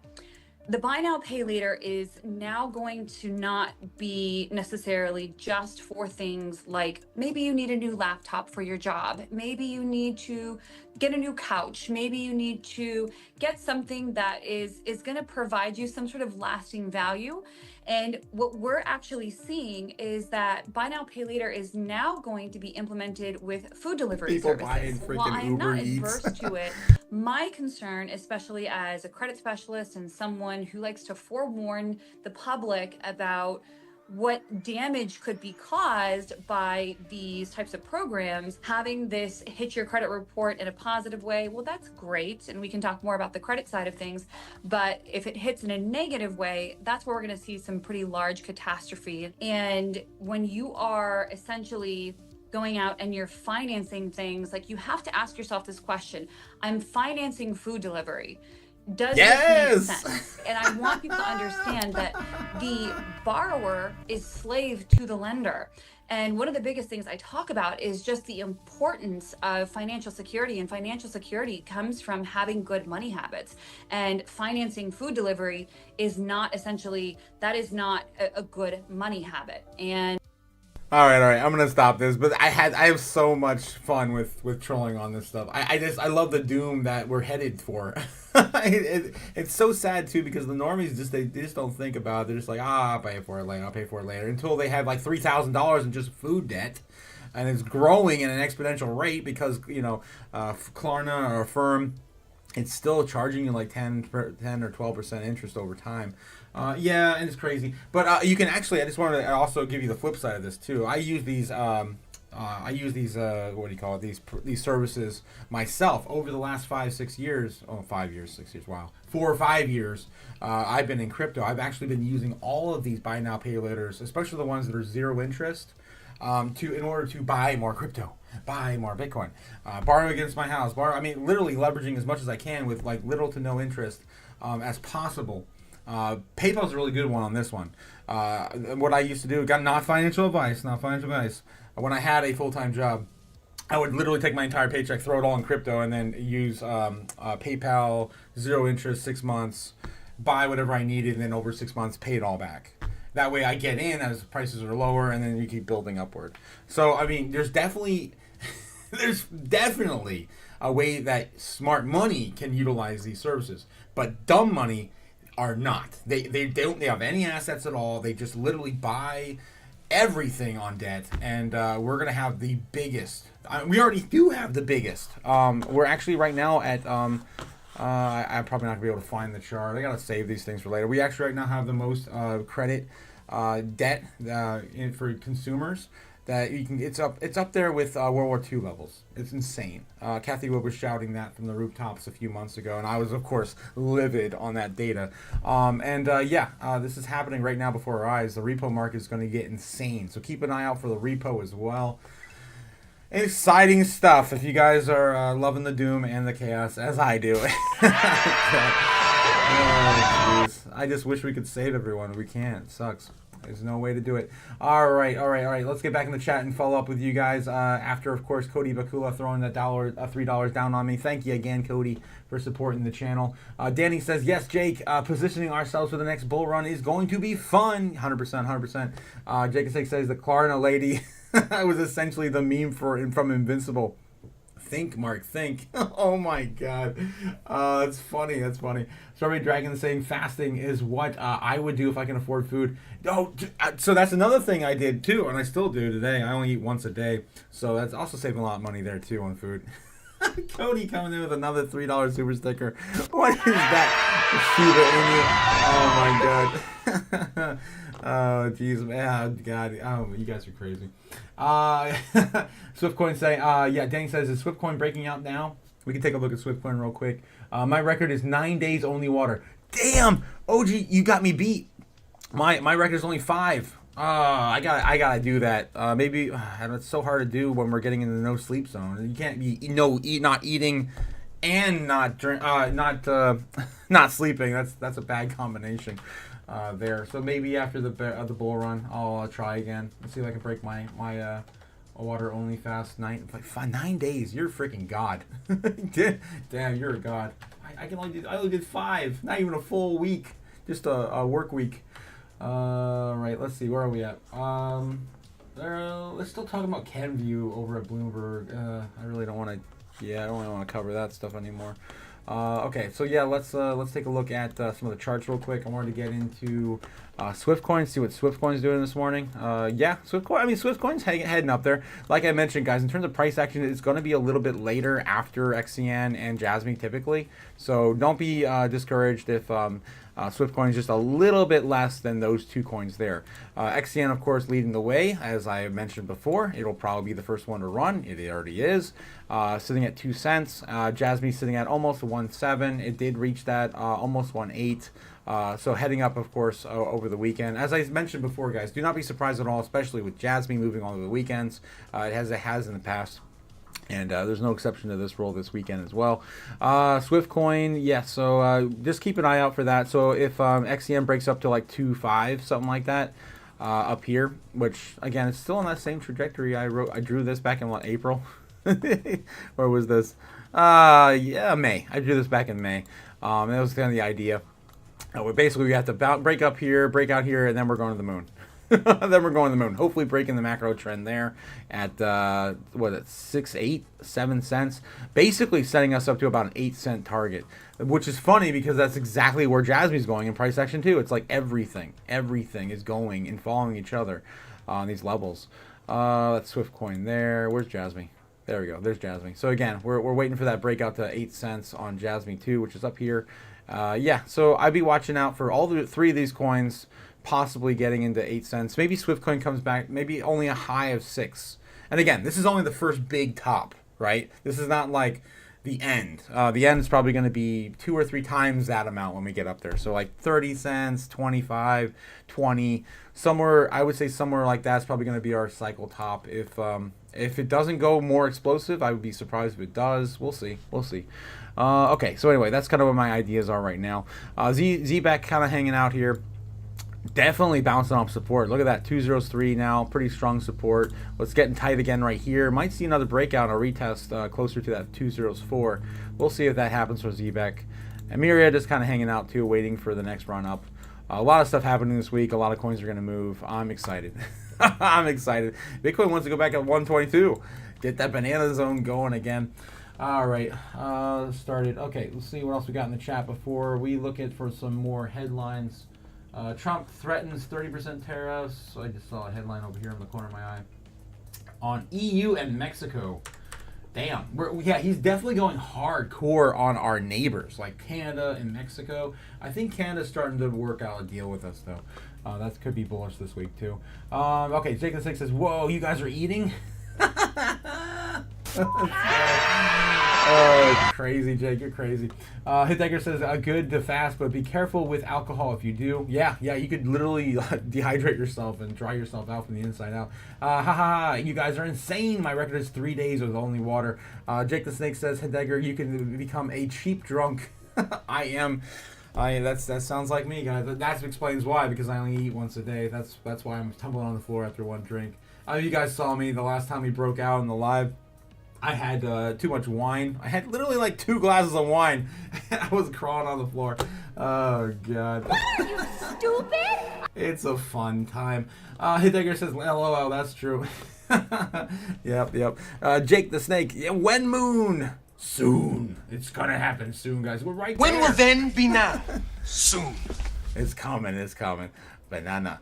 H: the buy now, pay later is now going to not be necessarily just for things like maybe you need a new laptop for your job. Maybe you need to get a new couch. Maybe you need to get something that is going to provide you some sort of lasting value. And what we're actually seeing is that buy now, pay later is now going to be implemented with food delivery services. While I am not adverse to it, my concern, especially as a credit specialist and someone who likes to forewarn the public about what damage could be caused by these types of programs, having this hit your credit report in a positive way, well, that's great. And we can talk more about the credit side of things. But if it hits in a negative way, that's where we're going to see some pretty large catastrophe. And when you are essentially going out and you're financing things, like, you have to ask yourself this question: I'm financing food delivery. Does this make sense? And I want people to understand that the borrower is slave to the lender. And one of the biggest things I talk about is just the importance of financial security. And financial security comes from having good money habits. And financing food delivery is not a good money habit. And
B: All right. I'm gonna stop this, but I have so much fun with trolling on this stuff. I love the doom that we're headed for. It's so sad too, because the normies they just don't think about it. They're just like, I'll pay for it later, until they have like $3,000 in just food debt, and it's growing at an exponential rate because Klarna or Affirm, it's still charging you like 10 or 12% interest over time. And it's crazy. But you can actually, I just wanted to also give you the flip side of this too. I use these these services myself over the last 4 or 5 years. I've been in crypto. I've actually been using all of these buy now, pay laters, especially the ones that are zero interest, in order to buy more crypto, buy more Bitcoin, borrow against my house, literally leveraging as much as I can with like little to no interest as possible. PayPal's a really good one on this one. What I used to do, not financial advice. When I had a full-time job, I would literally take my entire paycheck, throw it all in crypto, and then use PayPal, zero interest, 6 months, buy whatever I needed, and then over 6 months, pay it all back. That way I get in as prices are lower, and then you keep building upward. So, there's definitely a way that smart money can utilize these services. But dumb money are not. They don't have any assets at all. They just literally buy everything on debt, and we're gonna have the biggest. We already do have the biggest. We're actually right now at. I'm probably not gonna be able to find the chart. I gotta save these things for later. We actually right now have the most credit debt for consumers. That you can, it's up there with World War II levels. It's insane. Kathy Wood was shouting that from the rooftops a few months ago, and I was, of course, livid on that data. This is happening right now before our eyes. The repo market is going to get insane, so keep an eye out for the repo as well. Exciting stuff. If you guys are loving the doom and the chaos as I do. Oh, I just wish we could save everyone. We can't. It sucks. There's no way to do it. All right. Let's get back in the chat and follow up with you guys after, of course, Cody Bakula throwing that $3 down on me. Thank you again, Cody, for supporting the channel. Danny says, yes, Jake, positioning ourselves for the next bull run is going to be fun. 100%. Jake says the Klarna lady was essentially the meme from Invincible. Think, Mark, think. Oh my God. That's funny. Strawberry Dragon saying fasting is what I would do if I can afford food. Oh, so that's another thing I did too, and I still do today. I only eat once a day. So that's also saving a lot of money there too on food. Cody coming in with another $3 super sticker. What is that? Shiba Inu. Oh my God. Oh jeez, man, oh, God, oh, you guys are crazy. Swiftcoin saying, Danny says, is Swiftcoin breaking out now? We can take a look at Swiftcoin real quick. My record is 9 days only water. Damn, OG, you got me beat. My record is only 5. I gotta do that. Maybe it's so hard to do when we're getting in the no sleep zone. You can't be not eating and not sleeping. That's a bad combination. There. So maybe after the bull run, I'll try again. Let's see if I can break my water only fast 9 days. You're a freaking god. Damn, you're a god. I only did 5. Not even a full week. Just a work week. Right. Let's see. Where are we at? Let's still talk about CanView over at Bloomberg. I really don't want to. Yeah, I don't really want to cover that stuff anymore. Okay, so yeah, let's take a look at some of the charts real quick. I wanted to get into Swiftcoin, see what Swiftcoin's doing this morning. Swiftcoin's heading up there. Like I mentioned, guys, in terms of price action, it's going to be a little bit later after XCN and Jasmine typically. So don't be discouraged if Swiftcoin is just a little bit less than those two coins there. XCN, of course, leading the way. As I mentioned before, it'll probably be the first one to run. It already is. Sitting at 2 cents. Jasmine sitting at almost 1.7. It did reach that almost 1.8. So heading up, of course, over the weekend. As I mentioned before, guys, do not be surprised at all, especially with Jasmine moving all over the weekends. It has in the past. And there's no exception to this rule this weekend as well. Swiftcoin, yes. So just keep an eye out for that. So if XCM breaks up to like 2.5, something like that, up here, which again, it's still on that same trajectory. I drew this back in April. Where was this? May. I drew this back in May. That was kind of the idea. Basically, we have to break up here, break out here, and then we're going to the moon. Then we're going to the moon. Hopefully breaking the macro trend there at 7 cents. Basically setting us up to about an 8 cent target, which is funny because that's exactly where Jasmine's going in price action too. It's like everything is going and following each other on these levels. That's Swiftcoin there. Where's Jasmine? There we go. There's Jasmine. So again, we're waiting for that breakout to 8 cents on Jasmine too, which is up here. So I'd be watching out for all the 3 of these coins possibly getting into 8 cents. Maybe Swiftcoin comes back, maybe only a high of 6. And again, this is only the first big top, right? This is not like the end. The end is probably going to be 2 or 3 times that amount when we get up there. So like 30 cents, 25, 20, somewhere, I would say somewhere like that's probably going to be our cycle top. If it doesn't go more explosive, I would be surprised if it does. We'll see. Okay, so anyway, that's kind of what my ideas are right now. Z-Back kind of hanging out here. Definitely bouncing off support. Look at that, 203 now, pretty strong support. Let's get tight again right here. Might see another breakout or retest closer to that 204. We'll see if that happens for Zebek. And Myriad is kind of hanging out too, waiting for the next run up. A lot of stuff happening this week. A lot of coins are going to move. I'm excited. I'm excited. Bitcoin wants to go back at 122. Get that banana zone going again. All right, started. Okay, let's see what else we got in the chat before we look at for some more headlines. Trump threatens 30% tariffs. I just saw a headline over here in the corner of my eye on EU and Mexico. Damn, yeah, he's definitely going hardcore on our neighbors like Canada and Mexico. I think Canada's starting to work out a deal with us though. That could be bullish this week too. Okay, Jake the Six says, "Whoa, you guys are eating." Oh, crazy, Jake, you're crazy. Hitdecker says, good to fast, but be careful with alcohol if you do. Yeah, you could literally dehydrate yourself and dry yourself out from the inside out. You guys are insane. My record is 3 days with only water. Jake the Snake says, Hitdecker, you can become a cheap drunk. I am. That sounds like me, guys. That explains why, because I only eat once a day. That's why I'm tumbling on the floor after one drink. You guys saw me the last time we broke out in the live. I had too much wine. I had literally like 2 glasses of wine. I was crawling on the floor. Oh, God.
D: What are you, stupid?
B: It's a fun time. Hitdecker says, LOL, that's true. Yep. Jake the Snake, when moon? Soon. It's gonna happen soon, guys. We're right there.
C: When will then be now? Soon.
B: It's coming. Banana.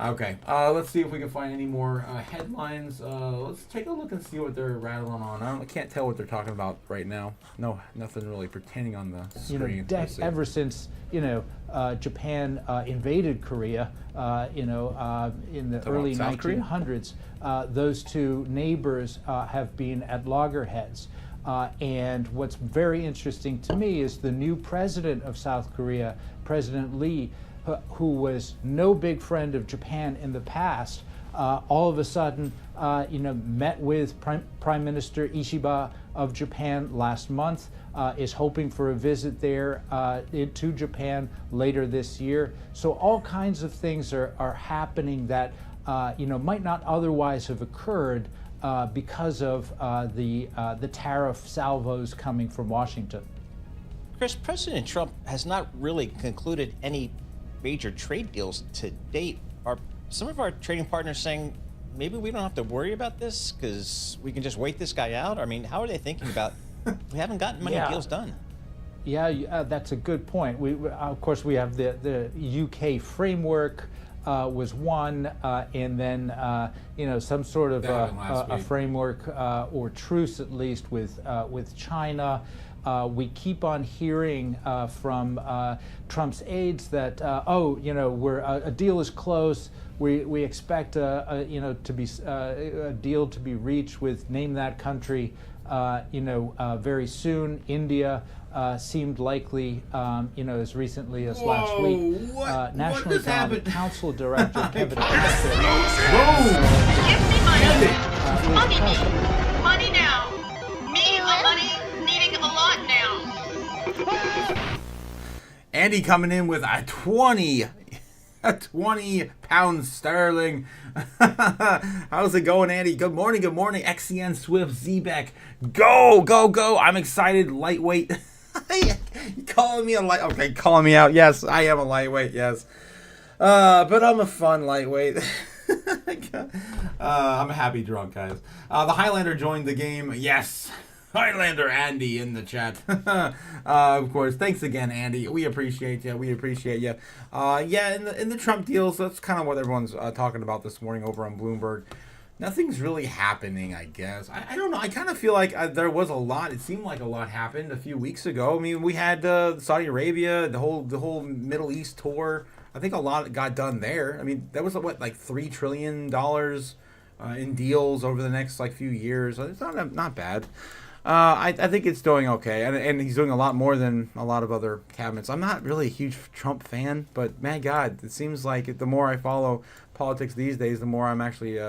B: Okay, let's see if we can find any more headlines. Let's take a look and see what they're rattling on. I can't tell what they're talking about right now. No, nothing really pertaining on the screen.
I: Ever since Japan invaded Korea, in the early 1900s, those two neighbors have been at loggerheads. And what's very interesting to me is the new president of South Korea, President Lee, who was no big friend of Japan in the past, all of a sudden, met with Prime Minister Ishiba of Japan last month, is hoping for a visit there to Japan later this year. So all kinds of things are happening that might not otherwise have occurred because of the tariff salvos coming from Washington.
J: Chris, President Trump has not really concluded any major trade deals to date. Are some of our trading partners saying maybe we don't have to worry about this because we can just wait this guy out? I mean, how are they thinking about? We haven't gotten many deals done.
I: Yeah, that's a good point. Of course, we have the UK framework was one, and then some sort of a framework or truce at least with China. We keep on hearing from Trump's aides that a deal is close. We expect a deal to be reached with name that country very soon. India seemed likely as recently as last week. National Economic Council Director Kevin Hassett.
K: Give me money. Money now. Me money needing a lot now.
B: Andy coming in with a 20 pounds sterling. How's it going, Andy? Good morning. XCN Swift Zbeck. Go. I'm excited. Lightweight. You calling me a light? Okay, calling me out. Yes, I am a lightweight. Yes. But I'm a fun lightweight. I'm a happy drunk, guys. The Highlander joined the game. Yes. Highlander Andy in the chat. Of course. Thanks again, Andy. We appreciate you. In the Trump deals, that's kind of what everyone's talking about this morning over on Bloomberg. Nothing's really happening, I guess. I don't know. I kind of feel like there was a lot. It seemed like a lot happened a few weeks ago. I mean, we had Saudi Arabia, the whole Middle East tour. I think a lot got done there. I mean, that was like $3 trillion in deals over the next few years. It's not bad. I think it's doing okay, and he's doing a lot more than a lot of other cabinets. I'm not really a huge Trump fan, but man, God, it seems like the more I follow politics these days, the more I'm actually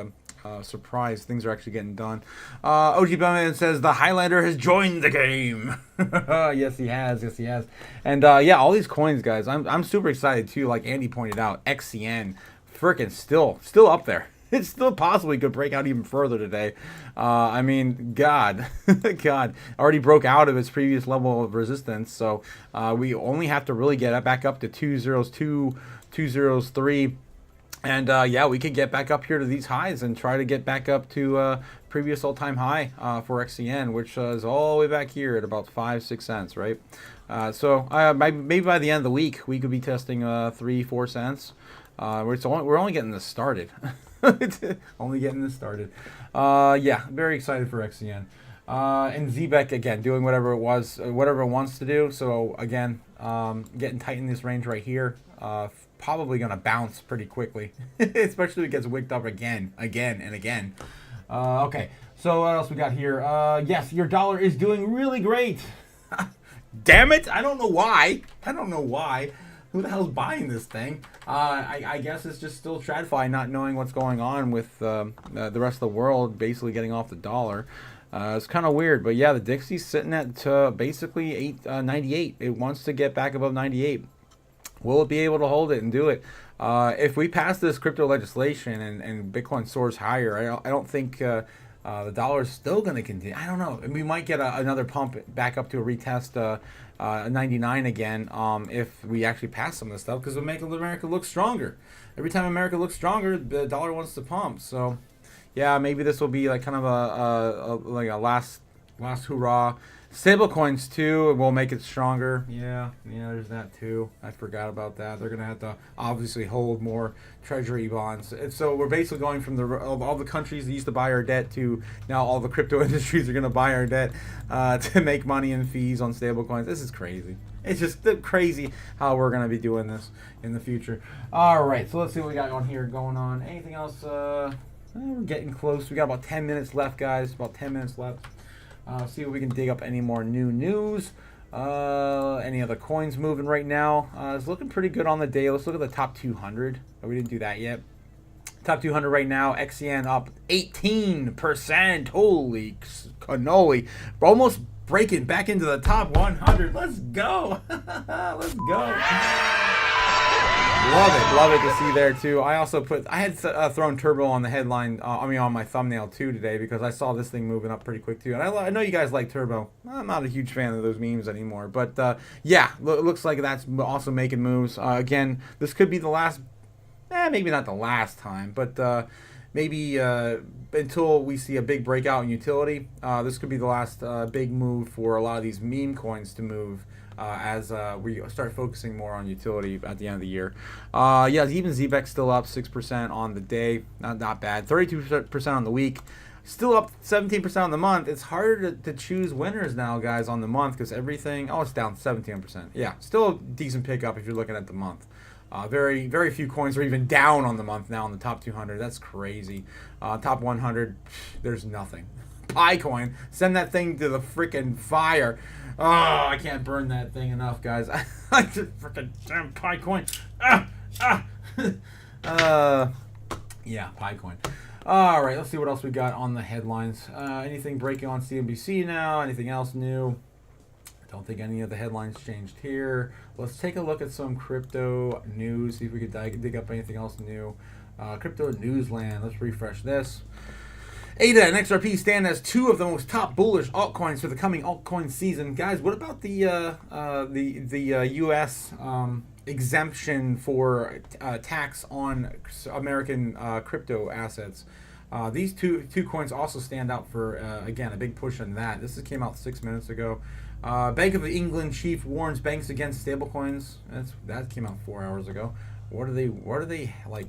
B: surprised things are actually getting done. OG Bellman says the Highlander has joined the game. Yes, he has. And all these coins, guys. I'm super excited too. Like Andy pointed out, XCN, freaking still up there. It's still possible he could break out even further today. I mean, God, already broke out of its previous level of resistance. So we only have to really get back up to 202, 203. And yeah, we could get back up here to these highs and try to get back up to previous all-time high for XCN, which is all the way back here at about 5-6 cents, right? So maybe by the end of the week, we could be testing 3-4 cents. We're only getting this started. Only getting this started. Yeah, very excited for XCN. And ZBEC, again, doing whatever it wants to do. So again, getting tight in this range right here. Probably going to bounce pretty quickly, especially if it gets wicked up again. Okay, so what else we got here? Yes, your dollar is doing really great. Damn it! I don't know why. Who the hell's buying this thing? I guess it's just still TradFi not knowing what's going on with the rest of the world basically getting off the dollar. It's kind of weird, but yeah, the Dixie's sitting at basically 98. It wants to get back above 98. Will it be able to hold it and do it? If we pass this crypto legislation and Bitcoin soars higher, I don't think the dollar is still going to continue. I don't know. We might get another pump back up to a retest 99 again if we actually pass some of this stuff, because it'll make America look stronger. Every time America looks stronger, the dollar wants to pump. So yeah, maybe this will be like kind of a last hurrah. Stablecoins too will make it stronger. Yeah, there's that too. I forgot about that. They're gonna have to obviously hold more treasury bonds. And so we're basically going from all the countries that used to buy our debt to now all the crypto industries are gonna buy our debt to make money and fees on stablecoins. This is crazy. It's just crazy how we're gonna be doing this in the future. All right, so let's see what we got on here going on. Anything else? We're getting close. We got about 10 minutes left, guys. About 10 minutes left. See if we can dig up any more new news. Any other coins moving right now? It's looking pretty good on the day. Let's look at the top 200. Oh, we didn't do that yet. Top 200 right now. XCN up 18%. Holy cannoli. We're almost breaking back into the top 100. Let's go. Let's go. Love it to see there too. I also I had thrown turbo on the headline, on my thumbnail too today, because I saw this thing moving up pretty quick too. And I know you guys like turbo. I'm not a huge fan of those memes anymore, but yeah, looks like that's also making moves. Again, this could be the last, maybe not the last time, but maybe until we see a big breakout in utility, this could be the last big move for a lot of these meme coins to move. As we start focusing more on utility at the end of the year. Yeah, even ZBEC still up 6% on the day. Not bad. 32% on the week. Still up 17% on the month. It's harder to choose winners now, guys, on the month, because everything... Oh, it's down 17%. Yeah, still a decent pickup if you're looking at the month. Very, very few coins are even down on the month now in the top 200. That's crazy. Top 100, there's nothing. PiCoin, send that thing to the freaking fire. Oh, I can't burn that thing enough, guys. I just freaking damn PiCoin. Yeah, PiCoin. All right, let's see what else we got on the headlines. Anything breaking on CNBC now? Anything else new? I don't think any of the headlines changed here. Let's take a look at some crypto news, see if we could dig up anything else new. Crypto Newsland, let's refresh this. ADA and XRP stand as two of the most top bullish altcoins for the coming altcoin season. Guys, what about the U.S. Exemption for tax on American crypto assets? These two coins also stand out for, again, a big push on that. This came out 6 minutes ago. Bank of England chief warns banks against stablecoins. That came out 4 hours ago. What are they like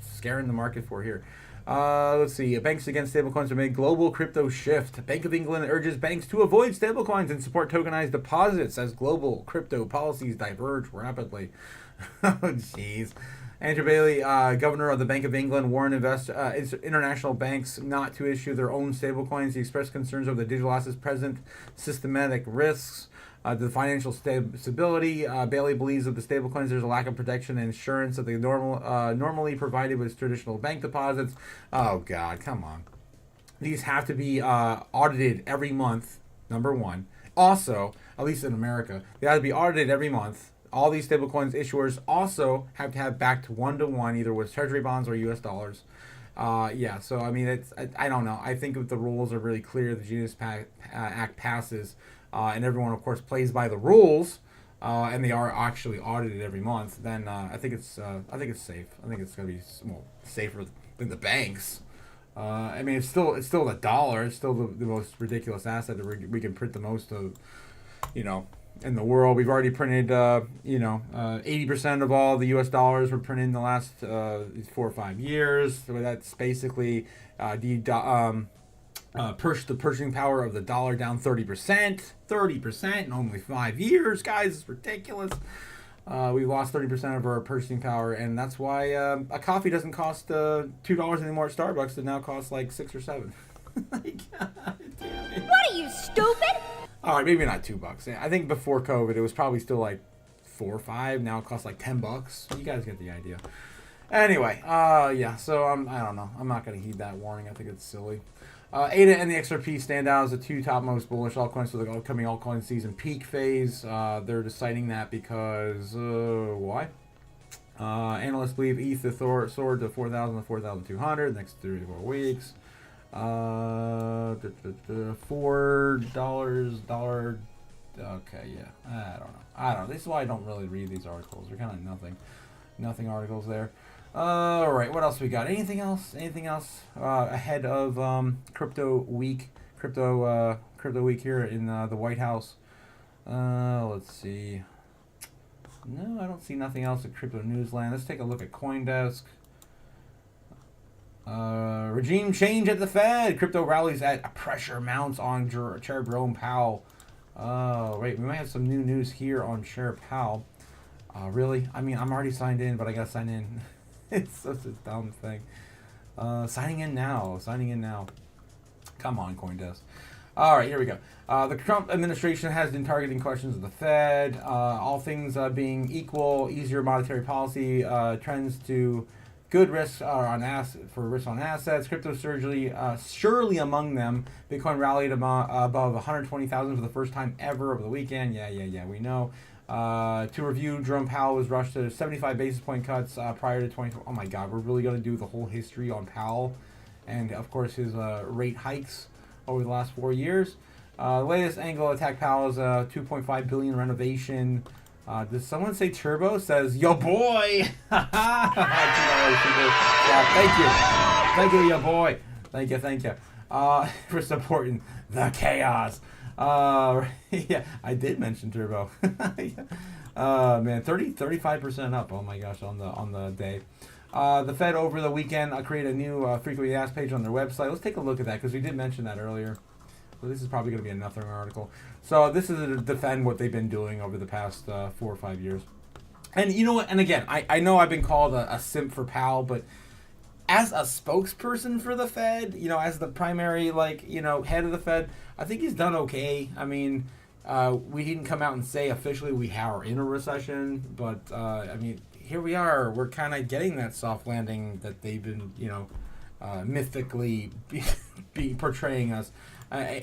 B: scaring the market for here? Let's see. Banks against stablecoins amid global crypto shift. Bank of England urges banks to avoid stablecoins and support tokenized deposits as global crypto policies diverge rapidly. Oh, jeez. Andrew Bailey, governor of the Bank of England, warned international banks not to issue their own stablecoins. He expressed concerns over the digital assets present systematic risks. The financial stability. Bailey believes that the stablecoins, there's a lack of protection and insurance that they normally provided with traditional bank deposits. Oh, God, come on. These have to be audited every month, number one. Also, at least in America, they have to be audited every month. All these stablecoins issuers also have to have backed 1-to-1, either with treasury bonds or U.S. dollars. Yeah, so, I mean, I don't know. I think if the rules are really clear, the Genius Act passes, and everyone, of course, plays by the rules, and they are actually audited every month, then I think it's safe. I think it's gonna be safer than the banks. I mean, it's still the dollar. It's still the most ridiculous asset that we can print the most of, in the world. We've already printed, 80% of all the U.S. dollars were printed in the last 4 or 5 years. So that's basically the purchasing power of the dollar down 30% in only 5 years, guys. It's ridiculous. We lost 30% of our purchasing power, and that's why a coffee doesn't cost $2 anymore at Starbucks. It now costs like $6 or $7.
D: What are you, stupid?
B: All right, maybe not $2. I think before COVID, it was probably still like $4 or $5. Now it costs like $10. You guys get the idea. Anyway, yeah. So I don't know. I'm not gonna heed that warning. I think it's silly. ADA and the XRP stand out as the two top most bullish altcoins for the upcoming altcoin season peak phase. They're deciding that because why? Analysts believe ETH will soar to 4,000 to 4,200 next 3 to 4 weeks. $4 dollar. Okay, yeah. I don't know. This is why I don't really read these articles. They're kind of nothing articles there. All right, what else we got? Anything else ahead of crypto week week here in the White House? Let's see. No, I don't see nothing else at Crypto Newsland. Let's take a look at CoinDesk. Regime change at the Fed. Crypto rallies at pressure mounts on Chair Jerome Powell. Right, we might have some new news here on Chair Powell. Really? I mean, I'm already signed in, but I gotta sign in. It's such a dumb thing. Signing in now. Come on, CoinDesk. All right, here we go. The Trump administration has been targeting questions of the Fed. All things being equal, easier monetary policy trends to good risks for risks on assets. Crypto surely among them. Bitcoin rallied above 120,000 for the first time ever over the weekend. Yeah, we know. To review, Jerome Powell was rushed to 75 basis point cuts prior to 20. Oh my God, we're really going to do the whole history on Powell, and of course his rate hikes over the last 4 years. The latest angle attack Powell's $2.5 billion renovation. Does someone say Turbo? Says yo boy. Yeah, thank you, yo boy. Thank you. For supporting the chaos. Yeah, I did mention Turbo. Man, 35% up. Oh my gosh, on the day. The Fed over the weekend created a new frequently asked page on their website. Let's take a look at that because we did mention that earlier. So this is probably going to be a nothing article. So this is to defend what they've been doing over the past 4 or 5 years. And you know what? And again, I know I've been called a simp for Powell, but as a spokesperson for the Fed, as the primary, head of the Fed, I think he's done okay. I mean, we didn't come out and say officially we are in a recession, but, I mean, here we are. We're kind of getting that soft landing that they've been, mythically portraying us.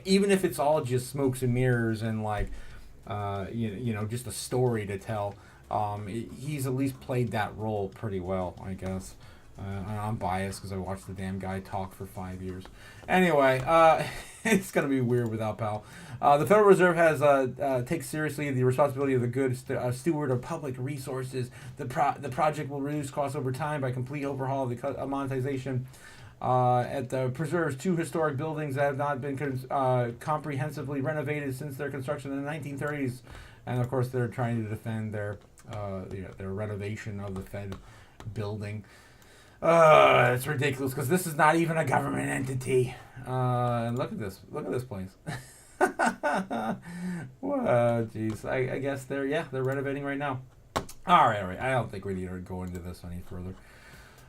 B: Even if it's all just smokes and mirrors and, just a story to tell, he's at least played that role pretty well, I guess. I'm biased because I watched the damn guy talk for 5 years. Anyway, it's going to be weird without Powell. The Federal Reserve has takes seriously the responsibility of the good steward of public resources. The project will reduce costs over time by complete overhaul of the monetization. At the preserves 2 historic buildings that have not been comprehensively renovated since their construction in the 1930s. And, of course, they're trying to defend their renovation of the Fed building. It's ridiculous because this is not even a government entity. And look at this place. Whoa, jeez. I guess they're renovating right now. All right. I don't think we need to go into this any further.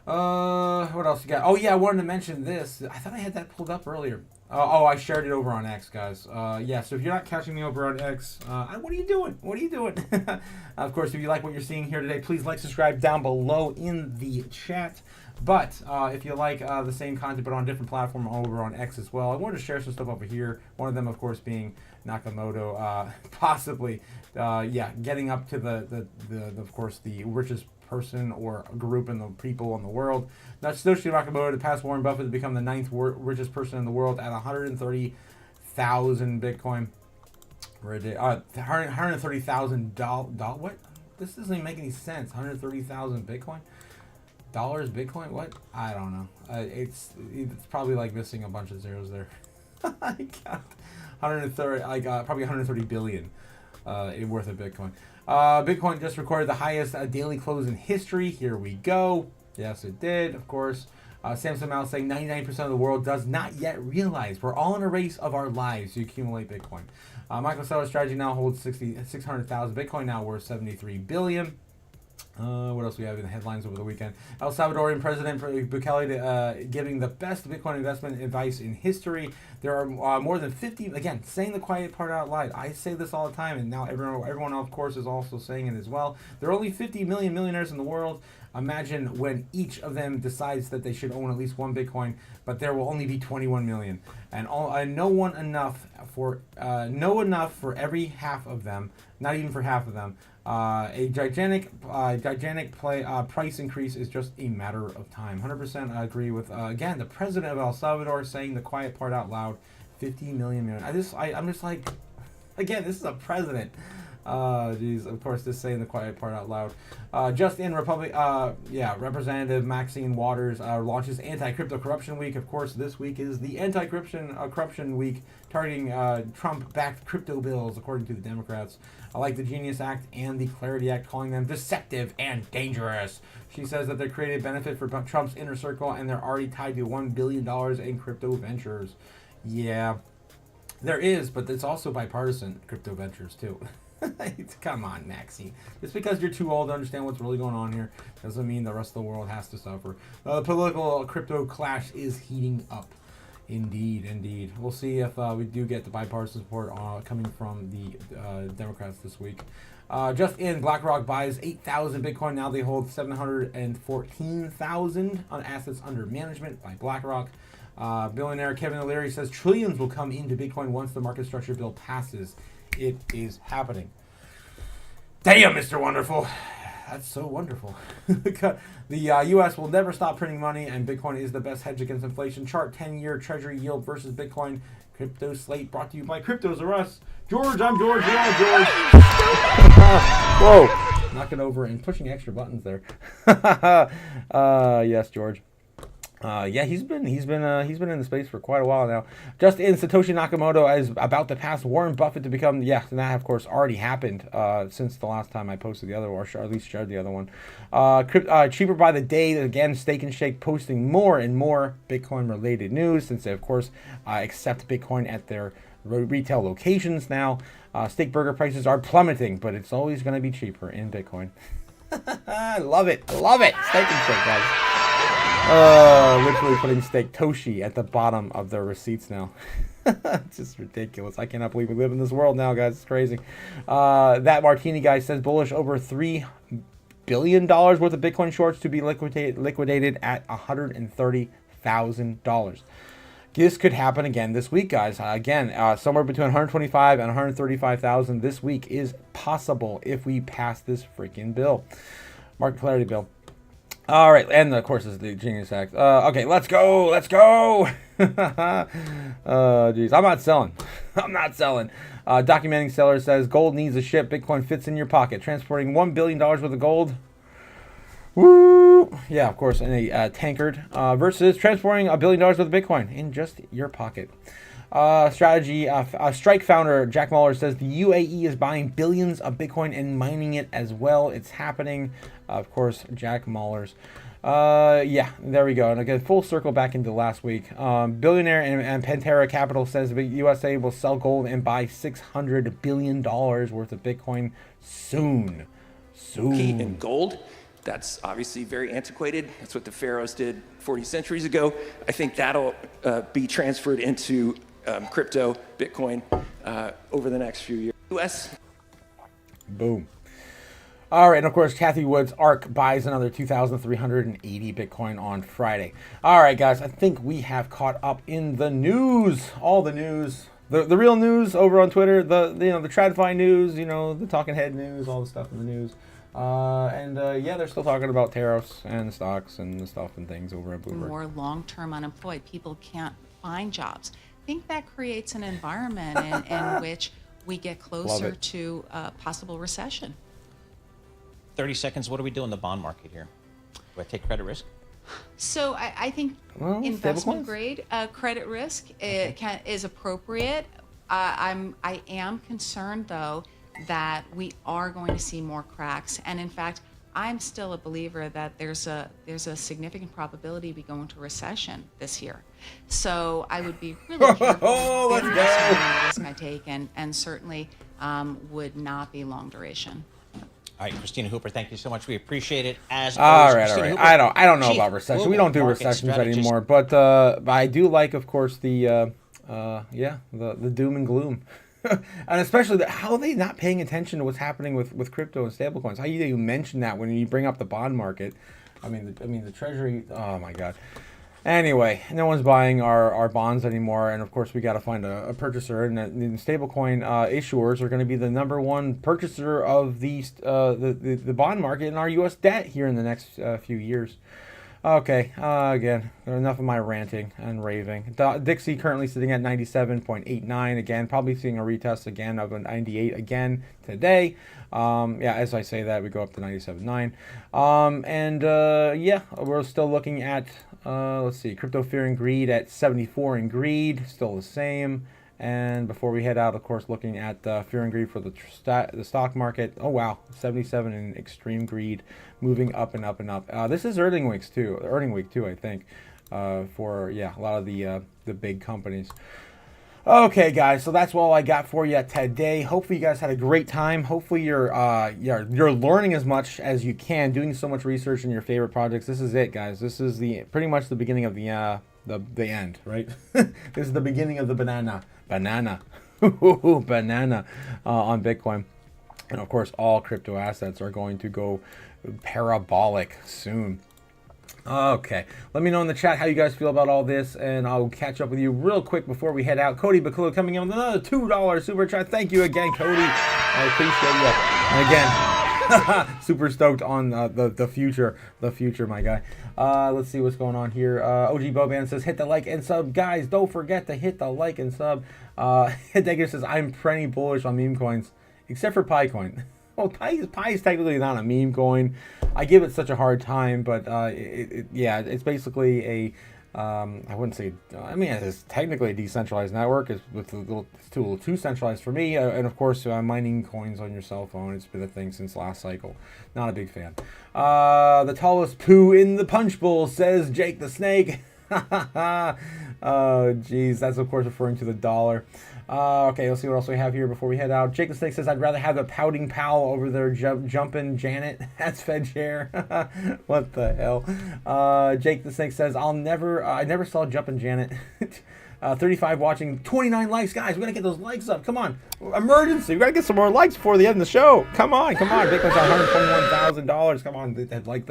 B: What else you got? Oh yeah, I wanted to mention this. I thought I had that pulled up earlier. I shared it over on X, guys. Yeah, so if you're not catching me over on X, what are you doing? Of course, if you like what you're seeing here today, please subscribe down below in the chat. But if you like the same content but on a different platform over on X as well, I wanted to share some stuff over here. One of them, of course, being Nakamoto, possibly, getting up to the of course, the richest person or group in the people in the world. Now, Satoshi Nakamoto, to pass Warren Buffett to become the 9th richest person in the world at 130,000 Bitcoin. $130,000. What? This doesn't even make any sense. 130,000 Bitcoin. Dollars Bitcoin? What? I don't know. It's probably like missing a bunch of zeros there. I got 130. I got probably 130 billion worth of Bitcoin. Bitcoin just recorded the highest daily close in history. Here we go. Yes, it did. Of course. Samson Mouse saying 99% of the world does not yet realize we're all in a race of our lives to accumulate Bitcoin. Michael Saylor's strategy now holds 600,000 Bitcoin, now worth 73 billion. What else do we have in the headlines over the weekend? El Salvadorian President Bukele giving the best Bitcoin investment advice in history. There are more than 50, again, saying the quiet part out loud. I say this all the time, and now everyone of course, is also saying it as well. There are only 50 million millionaires in the world. Imagine when each of them decides that they should own at least one Bitcoin, but there will only be 21 million, and no enough for every half of them. Not even for half of them. A gigantic price increase is just a matter of time. 100% I agree with, again, the president of El Salvador saying the quiet part out loud. 50 million. I'm just like, again, this is a president. Geez, of course, just saying the quiet part out loud. Just in Representative Maxine Waters launches Anti-Crypto Corruption Week. Of course, this week is the Anti-Corruption Week, targeting Trump-backed crypto bills, according to the Democrats. Like the Genius Act and the Clarity Act, calling them deceptive and dangerous. She says that they created benefit for Trump's inner circle, and they're already tied to $1 billion in crypto ventures. Yeah, there is, but it's also bipartisan crypto ventures, too. Come on, Maxine. Just because you're too old to understand what's really going on here doesn't mean the rest of the world has to suffer. The political crypto clash is heating up. Indeed. We'll see if we do get the bipartisan support coming from the Democrats this week. Just in, BlackRock buys 8,000 Bitcoin. Now they hold 714,000 on assets under management by BlackRock. Billionaire Kevin O'Leary says trillions will come into Bitcoin once the market structure bill passes. It is happening. Damn, Mr. Wonderful. That's so wonderful. The U.S. will never stop printing money, and Bitcoin is the best hedge against inflation. Chart 10-year Treasury yield versus Bitcoin. Crypto Slate brought to you by Cryptos Are Us. George, I'm George. You're all George. Whoa. Knocking over and pushing extra buttons there. Yes, George. Yeah, he's been in the space for quite a while now. Just in, Satoshi Nakamoto is about to pass Warren Buffett to become, and that of course already happened since the last time I posted the other one, or at least shared the other one. Cheaper by the day, again, Steak and Shake posting more and more Bitcoin related news, since they of course accept Bitcoin at their retail locations now. Steak burger prices are plummeting, but it's always going to be cheaper in Bitcoin. I love it. Steak and Shake, guys. Literally putting steak Toshi at the bottom of their receipts now. It's just ridiculous. I cannot believe we live in this world now, guys. It's crazy. That Martini guy says bullish over $3 billion worth of Bitcoin shorts to be liquidated at $130,000. This could happen again this week, guys. Somewhere between 125 and 135,000 this week is possible if we pass this freaking bill. Market clarity bill. All right, and of course, this is the Genius Act. Okay, let's go. Geez, I'm not selling. Documenting seller says gold needs a ship. Bitcoin fits in your pocket. Transporting $1 billion worth of gold. Woo! Yeah, of course, in a tankard versus transporting $1 billion worth of Bitcoin in just your pocket. Strike founder Jack Mallers says the UAE is buying billions of Bitcoin and mining it as well. It's happening. Of course, Jack Mallers. Yeah, there we go. And again, full circle back into last week. Billionaire and Pantera Capital says the USA will sell gold and buy $600 billion worth of Bitcoin soon.
L: And gold, that's obviously very antiquated. That's what the pharaohs did 40 centuries ago. I think that'll be transferred into crypto, Bitcoin, over the next few years. US.
B: Boom. All right, and of course, Kathy Wood's ARK buys another 2,380 Bitcoin on Friday. All right, guys, I think we have caught up in the news, all the news, the real news over on Twitter, the TradFi news, the talking head news, all the stuff in the news. Yeah, they're still talking about tariffs and stocks and the stuff and things over at Bloomberg.
M: More long-term unemployed, people can't find jobs. I think that creates an environment in which we get closer to a possible recession.
J: 30 seconds. What do we do in the bond market here? Do I take credit risk?
M: So I think investment grade credit risk is appropriate. I am concerned though that we are going to see more cracks, and in fact, I'm still a believer that there's a significant probability we go into recession this year. So I would be really careful in the risk I take, and certainly would not be long duration.
J: All right, Christina Hooper, thank you so much. We appreciate it. As
B: all
J: always,
B: right.
J: Hooper,
B: I don't know
J: Chief
B: about recession.
J: Global
B: We don't do
J: Market
B: recessions
J: Strategist.
B: anymore. But I do like, of course, the doom and gloom, and especially how are they not paying attention to what's happening with crypto and stablecoins? How do you mention that when you bring up the bond market? I mean, the Treasury. Oh my God. Anyway, no one's buying our bonds anymore, and of course we got to find a purchaser. And the stablecoin issuers are going to be the number one purchaser of the bond market in our U.S. debt here in the next few years. Okay, again, enough of my ranting and raving. Dixie currently sitting at 97.89 again, probably seeing a retest again of a 98 again today. Yeah, as I say that, we go up to 97.9. Yeah, we're still looking at, let's see, crypto fear and greed at 74 in greed, still the same. And before we head out, of course, looking at fear and greed for the stock market. Oh, wow, 77 in extreme greed, moving up and up and up. This is earning week too, I think, for, yeah, a lot of the big companies. Okay, guys, so that's all I got for you today. Hopefully you guys had a great time. Hopefully you're learning as much as you can, doing so much research in your favorite projects. This is it, guys. This is pretty much the beginning of the end, right? This is the beginning of the banana on Bitcoin. And of course, all crypto assets are going to go parabolic soon. Okay, let me know in the chat how you guys feel about all this, and I'll catch up with you real quick before we head out. Cody Bakula coming in with another $2 super chat. Thank you again, Cody. I appreciate you. And again, super stoked on the future, my guy. Let's see what's going on here. OG Boban says, hit the like and sub. Guys, don't forget to hit the like and sub. Decker says, I'm pretty bullish on meme coins, except for Picoin. Well, Pi is technically not a meme coin. I give it such a hard time, but yeah, it's basically a, I wouldn't say, I mean, it's technically a decentralized network. It's a little too centralized for me. And of course, mining coins on your cell phone. It's been a thing since last cycle. Not a big fan. The tallest poo in the punch bowl, says Jake the Snake. Oh, geez. That's, of course, referring to the dollar. Okay, let's see what else we have here before we head out. Jake the Snake says, I'd rather have a pouting pal over there jumping Janet. That's Fed Chair. What the hell? Jake the Snake says, I never saw jumping Janet. 35 watching, 29 likes. Guys, we got to get those likes up. Come on. Emergency. We got to get some more likes before the end of the show. Come on. Bitcoin's at $121,000. Come on. Hit the like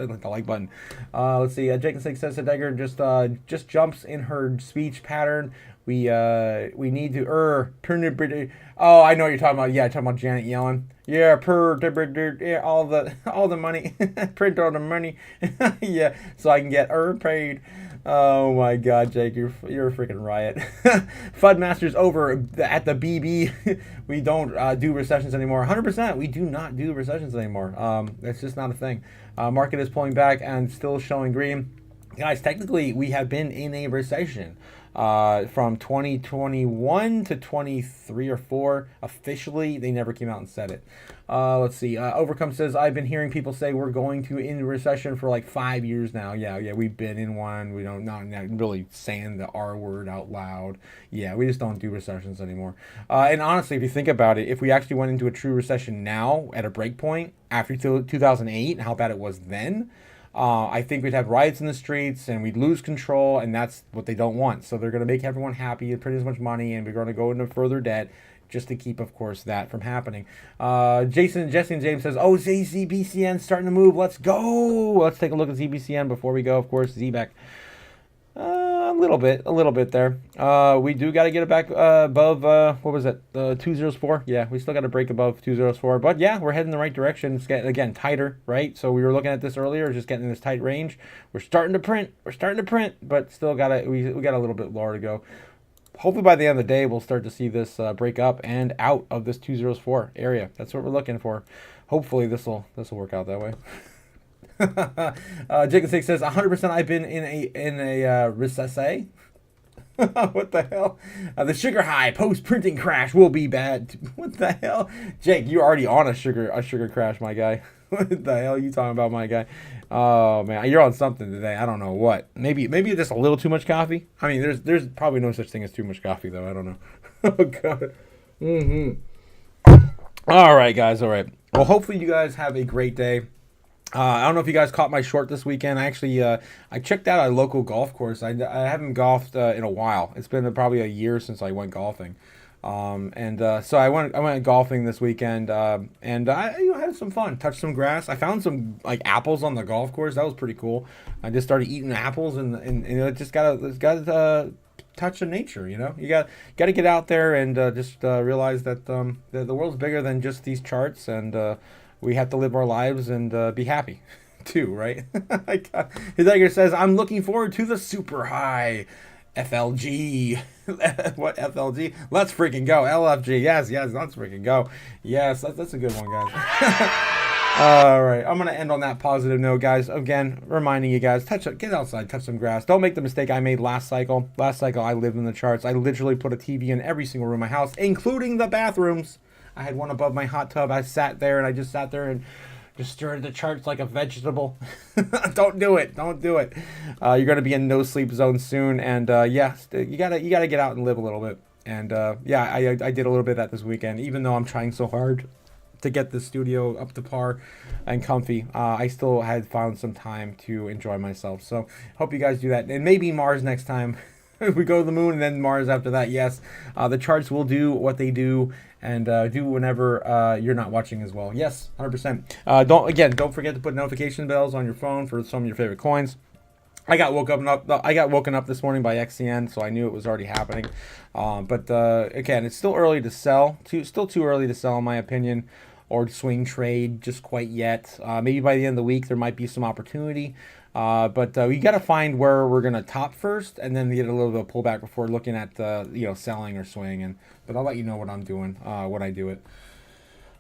B: button. Let's see. Jake the Snake says, Degger just jumps in her speech pattern. We need to oh, I know what you're talking about. Yeah, talking about Janet Yellen. Yeah, yeah, all the money. Print all the money. Yeah, so I can get paid. Oh my God, Jake, you're a freaking riot. FUD Masters over at the BB. We don't do recessions anymore. 100%. We do not do recessions anymore. That's just not a thing. Market is pulling back and still showing green. Guys, technically, we have been in a recession. From 2021 to 23 or 4. Officially, they never came out and said it. Let's see. Overcome says, I've been hearing people say we're going to in recession for like 5 years now. Yeah, we've been in one. We don't not really saying the R word out loud. Yeah, we just don't do recessions anymore. And honestly, if you think about it, if we actually went into a true recession now at a break point after 2008, how bad it was then, I think we'd have riots in the streets and we'd lose control, and that's what they don't want. So they're going to make everyone happy and print as much money, and we're going to go into further debt just to keep, of course, that from happening. Jesse and James says, oh, ZBCN starting to move. Let's go. Let's take a look at ZBCN before we go. Of course, ZBEC. A little bit there. We do got to get it back above, what was it, 204? Yeah, we still got to break above 204. But yeah, we're heading in the right direction. It's getting, again, tighter, right? So we were looking at this earlier, just getting in this tight range. We're starting to print, but still we got a little bit lower to go. hopefully by the end of the day, we'll start to see this break up and out of this 204 area. That's what we're looking for. Hopefully this will work out that way. Jacob 6 says 100% I've been in a recess. What the hell? The sugar high post printing crash will be bad. What the hell? Jake, you're already on a sugar crash, my guy. What the hell are you talking about, my guy? Oh man, you're on something today. I don't know what. Maybe just a little too much coffee. I mean, there's probably no such thing as too much coffee though. I don't know. Oh god. All right, guys. All right. Well, hopefully you guys have a great day. I don't know if you guys caught my short this weekend. I actually I checked out a local golf course. I haven't golfed in a while. It's been probably a year since I went golfing. So I went golfing this weekend, and I had some fun. Touched some grass. I found some like apples on the golf course. That was pretty cool. I just started eating apples, and it just gotta touch of nature. You know, you got to get out there and just realize that the world's bigger than just these charts, and we have to live our lives and be happy too, right? Hidegger says, I'm looking forward to the super high FLG. What FLG? Let's freaking go. LFG. Yes, let's freaking go. Yes, that's a good one, guys. All right, I'm going to end on that positive note, guys. Again, reminding you guys, get outside, touch some grass. Don't make the mistake I made last cycle. Last cycle, I lived in the charts. I literally put a TV in every single room in my house, including the bathrooms. I had one above my hot tub. I sat there and I just sat there and just stirred the charts like a vegetable. Don't do it. Don't do it. You're going to be in no sleep zone soon. And you gotta get out and live a little bit. And I did a little bit of that this weekend. Even though I'm trying so hard to get the studio up to par and comfy, I still had found some time to enjoy myself. So hope you guys do that. And maybe Mars next time. We go to the moon and then Mars after that. Yes, the charts will do what they do and do whenever you're not watching as well. Yes, 100%. Don't forget to put notification bells on your phone for some of your favorite coins. I got woken up this morning by XCN, so I knew it was already happening. But again, it's still early to sell. Still too early to sell, in my opinion, or swing trade just quite yet. Maybe by the end of the week there might be some opportunity. But we got to find where we're going to top first and then get a little bit of pullback before looking at selling or swing. But I'll let you know what I'm doing when I do it.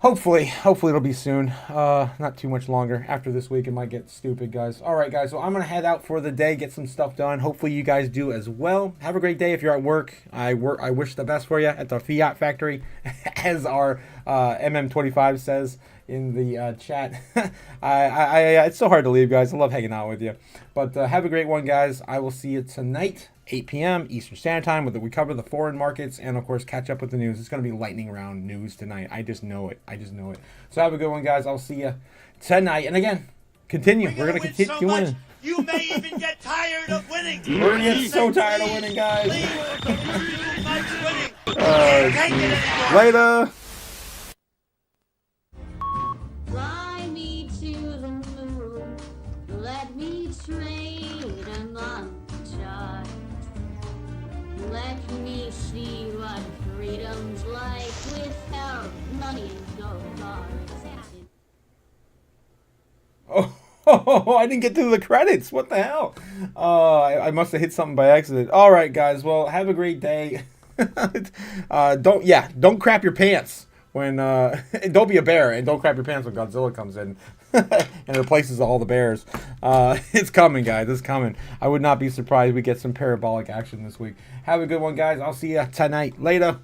B: Hopefully it'll be soon. Not too much longer. After this week, it might get stupid, guys. All right, guys. So I'm going to head out for the day, get some stuff done. Hopefully you guys do as well. Have a great day if you're at work. I wish the best for you at the Fiat Factory, as our MM25 says in the chat. It's so hard to leave, guys. I love hanging out with you. But have a great one, guys. I will see you tonight, 8 p.m. Eastern Standard Time, where we cover the foreign markets and, of course, catch up with the news. It's going to be lightning round news tonight. I just know it. So have a good one, guys. I'll see you tonight. And again, continue. We're going to continue winning.
C: You may even get tired of winning.
B: We're going to get so tired of winning, guys. Later.
N: Fly me to the moon, let me trade among the stars. Let me see what freedom's like without money and gold bars.
B: Oh, I didn't get through the credits. What the hell? I must have hit something by accident. All right, guys. Well, have a great day. Don't crap your pants when don't be a bear, and don't crap your pants when Godzilla comes in and replaces all the bears. It's coming, guys. It's coming. I would not be surprised we get some parabolic action this week. Have a good one, guys. I'll see you tonight. Later.